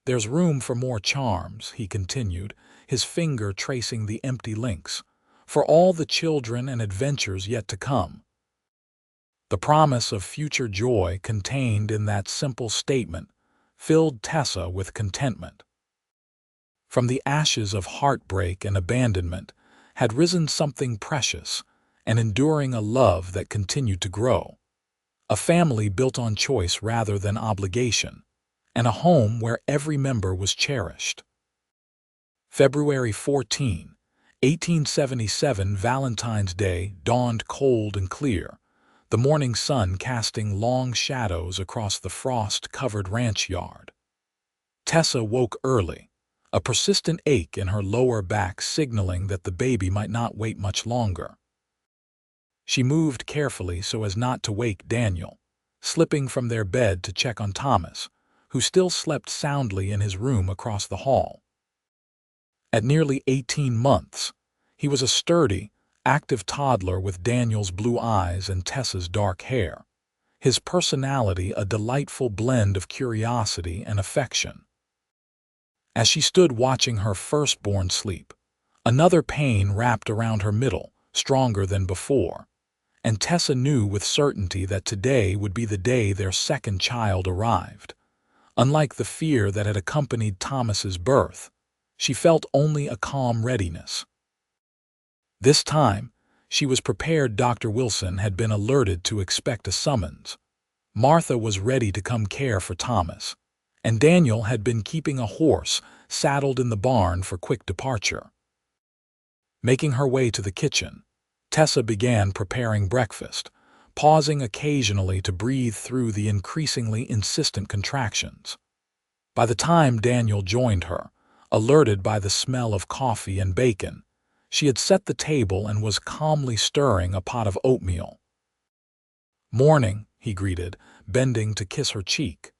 There's room for more charms," he continued, his finger tracing the empty links, "for all the children and adventures yet to come." The promise of future joy contained in that simple statement filled Tessa with contentment. From the ashes of heartbreak and abandonment had risen something precious, and enduring, a love that continued to grow. A family built on choice rather than obligation, and a home where every member was cherished. February 14, 1877, Valentine's Day, dawned cold and clear, the morning sun casting long shadows across the frost-covered ranch yard. Tessa woke early, a persistent ache in her lower back signaling that the baby might not wait much longer. She moved carefully so as not to wake Daniel, slipping from their bed to check on Thomas, who still slept soundly in his room across the hall. At nearly 18 months, he was a sturdy, active toddler with Daniel's blue eyes and Tessa's dark hair, his personality a delightful blend of curiosity and affection. As she stood watching her firstborn sleep, another pain wrapped around her middle, stronger than before, and Tessa knew with certainty that today would be the day their second child arrived. Unlike the fear that had accompanied Thomas's birth, she felt only a calm readiness. This time, she was prepared. Dr. Wilson had been alerted to expect a summons. Martha was ready to come care for Thomas, and Daniel had been keeping a horse saddled in the barn for quick departure. Making her way to the kitchen, Tessa began preparing breakfast, pausing occasionally to breathe through the increasingly insistent contractions. By the time Daniel joined her, alerted by the smell of coffee and bacon, she had set the table and was calmly stirring a pot of oatmeal. "Morning," he greeted, bending to kiss her cheek.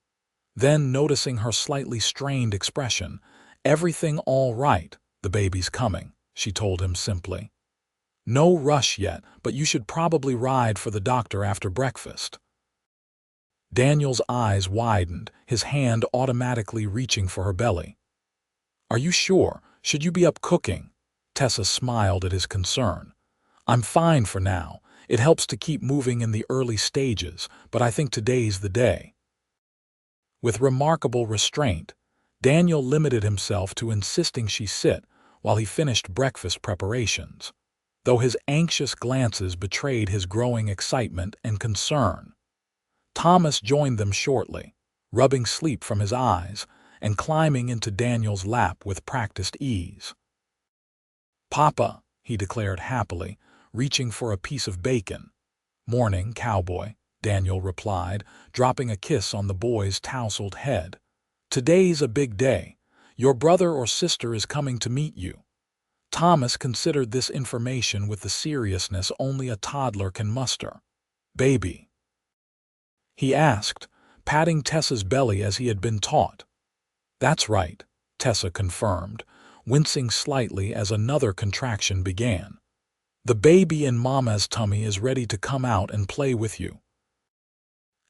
Then, noticing her slightly strained expression, "Everything all right, the baby's coming," she told him simply. "No rush yet, but you should probably ride for the doctor after breakfast." Daniel's eyes widened, his hand automatically reaching for her belly. "Are you sure? Should you be up cooking?" Tessa smiled at his concern. "I'm fine for now. It helps to keep moving in the early stages, but I think today's the day." With remarkable restraint, Daniel limited himself to insisting she sit while he finished breakfast preparations, though his anxious glances betrayed his growing excitement and concern. Thomas joined them shortly, rubbing sleep from his eyes, and climbing into Daniel's lap with practiced ease. "Papa," he declared happily, reaching for a piece of bacon. "Morning, Cowboy," Daniel replied, dropping a kiss on the boy's tousled head. "Today's a big day. Your brother or sister is coming to meet you." Thomas considered this information with the seriousness only a toddler can muster. "Baby?" he asked, patting Tessa's belly as he had been taught. "That's right," Tessa confirmed, wincing slightly as another contraction began. "The baby in Mama's tummy is ready to come out and play with you."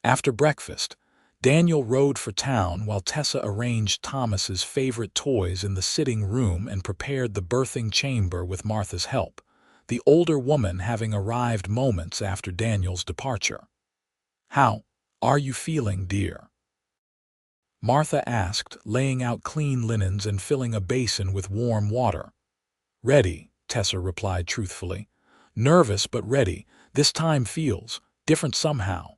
After breakfast, Daniel rode for town while Tessa arranged Thomas's favorite toys in the sitting room and prepared the birthing chamber with Martha's help, the older woman having arrived moments after Daniel's departure. "How are you feeling, dear?" Martha asked, laying out clean linens and filling a basin with warm water. "Ready," Tessa replied truthfully. "Nervous but ready. This time feels different somehow."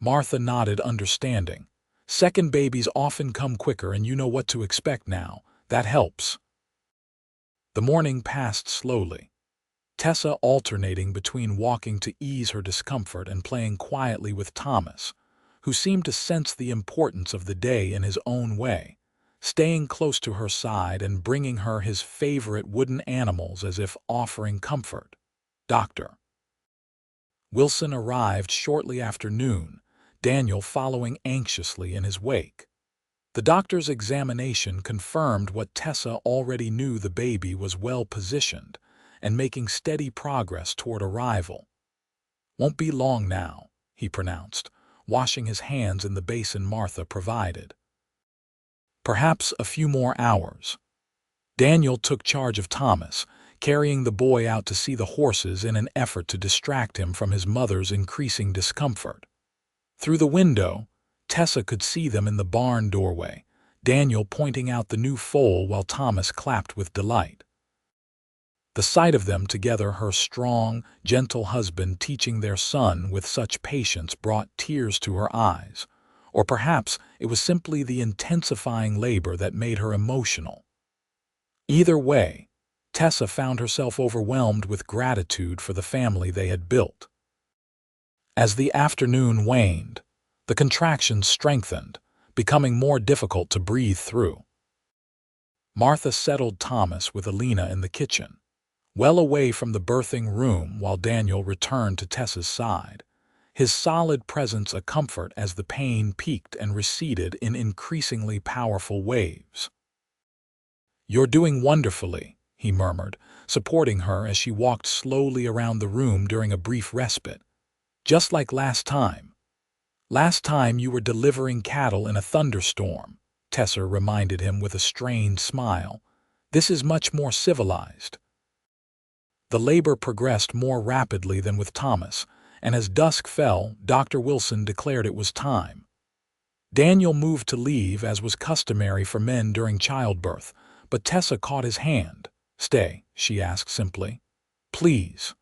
Martha nodded, understanding. "Second babies often come quicker and you know what to expect now. That helps." The morning passed slowly, Tessa alternating between walking to ease her discomfort and playing quietly with Thomas, who seemed to sense the importance of the day in his own way, staying close to her side and bringing her his favorite wooden animals as if offering comfort. Dr. Wilson arrived shortly after noon, Daniel following anxiously in his wake. The doctor's examination confirmed what Tessa already knew: the baby was well positioned and making steady progress toward arrival. "Won't be long now," he pronounced, washing his hands in the basin Martha provided. "Perhaps a few more hours." Daniel took charge of Thomas, carrying the boy out to see the horses in an effort to distract him from his mother's increasing discomfort. Through the window, Tessa could see them in the barn doorway, Daniel pointing out the new foal while Thomas clapped with delight. The sight of them together, her strong, gentle husband teaching their son with such patience, brought tears to her eyes. Or perhaps it was simply the intensifying labor that made her emotional. Either way, Tessa found herself overwhelmed with gratitude for the family they had built. As the afternoon waned, the contractions strengthened, becoming more difficult to breathe through. Martha settled Thomas with Alina in the kitchen, well away from the birthing room, while Daniel returned to Tessa's side, his solid presence a comfort as the pain peaked and receded in increasingly powerful waves. "You're doing wonderfully," he murmured, supporting her as she walked slowly around the room during a brief respite. "Just like last time." "Last time you were delivering cattle in a thunderstorm," Tessa reminded him with a strained smile. "This is much more civilized." The labor progressed more rapidly than with Thomas, and as dusk fell, Dr. Wilson declared it was time. Daniel moved to leave, as was customary for men during childbirth, but Tessa caught his hand. "Stay," she asked simply. "Please."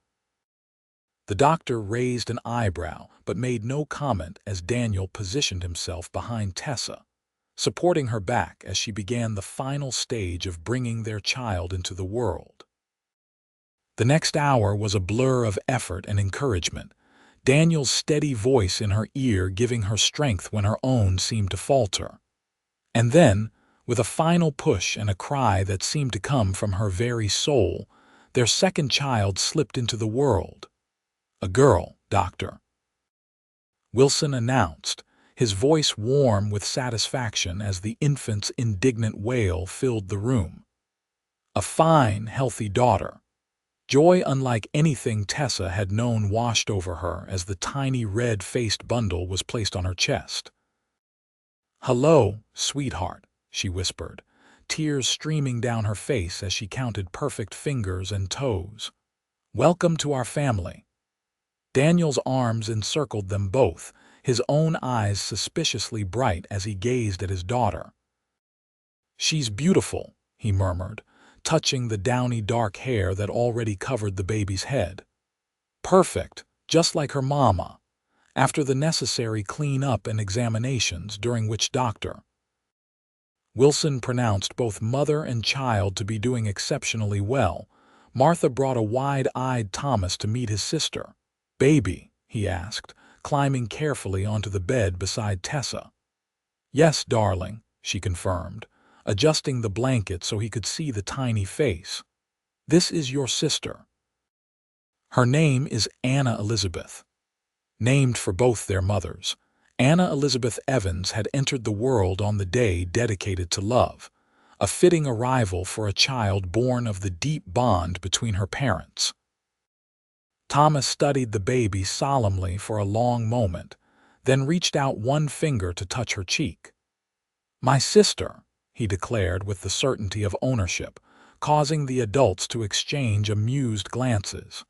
The doctor raised an eyebrow but made no comment as Daniel positioned himself behind Tessa, supporting her back as she began the final stage of bringing their child into the world. The next hour was a blur of effort and encouragement, Daniel's steady voice in her ear giving her strength when her own seemed to falter. And then, with a final push and a cry that seemed to come from her very soul, their second child slipped into the world. "A girl, Doctor," Wilson announced, his voice warm with satisfaction as the infant's indignant wail filled the room. "A fine, healthy daughter." Joy unlike anything Tessa had known washed over her as the tiny red-faced bundle was placed on her chest. "Hello, sweetheart," she whispered, tears streaming down her face as she counted perfect fingers and toes. "Welcome to our family." Daniel's arms encircled them both, his own eyes suspiciously bright as he gazed at his daughter. "She's beautiful," he murmured, touching the downy dark hair that already covered the baby's head. "Perfect, just like her mama." After the necessary clean-up and examinations, during which Dr. Wilson pronounced both mother and child to be doing exceptionally well. Martha brought a wide-eyed Thomas to meet his sister. "Baby?" he asked, climbing carefully onto the bed beside Tessa. "Yes, darling," she confirmed, adjusting the blanket so he could see the tiny face. "This is your sister. Her name is Anna Elizabeth." Named for both their mothers, Anna Elizabeth Evans had entered the world on the day dedicated to love, a fitting arrival for a child born of the deep bond between her parents. Thomas studied the baby solemnly for a long moment, then reached out one finger to touch her cheek. "My sister," he declared with the certainty of ownership, causing the adults to exchange amused glances.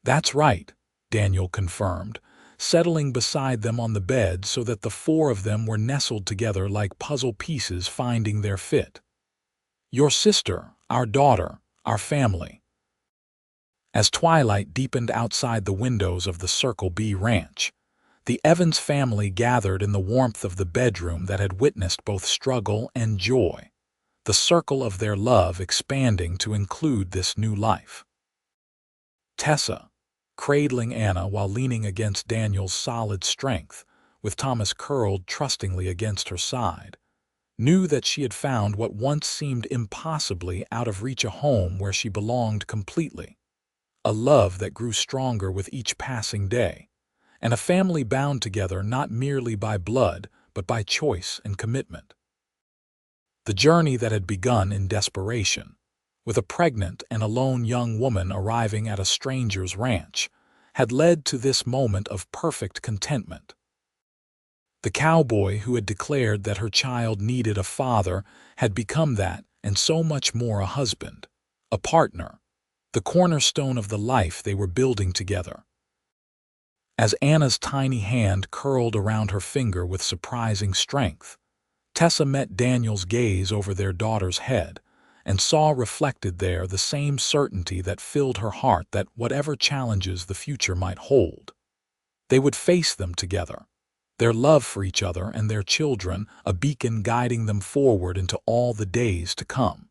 "That's right," Daniel confirmed, settling beside them on the bed so that the four of them were nestled together like puzzle pieces finding their fit. "Your sister, our daughter, our family." As twilight deepened outside the windows of the Circle B ranch, the Evans family gathered in the warmth of the bedroom that had witnessed both struggle and joy, the circle of their love expanding to include this new life. Tessa, cradling Anna while leaning against Daniel's solid strength, with Thomas curled trustingly against her side, knew that she had found what once seemed impossibly out of reach, a home where she belonged completely, a love that grew stronger with each passing day, and a family bound together not merely by blood but by choice and commitment. The journey that had begun in desperation, with a pregnant and alone young woman arriving at a stranger's ranch, had led to this moment of perfect contentment. The cowboy who had declared that her child needed a father had become that and so much more, a husband, a partner, the cornerstone of the life they were building together. As Anna's tiny hand curled around her finger with surprising strength, Tessa met Daniel's gaze over their daughter's head and saw reflected there the same certainty that filled her heart, that whatever challenges the future might hold, they would face them together, their love for each other and their children a beacon guiding them forward into all the days to come.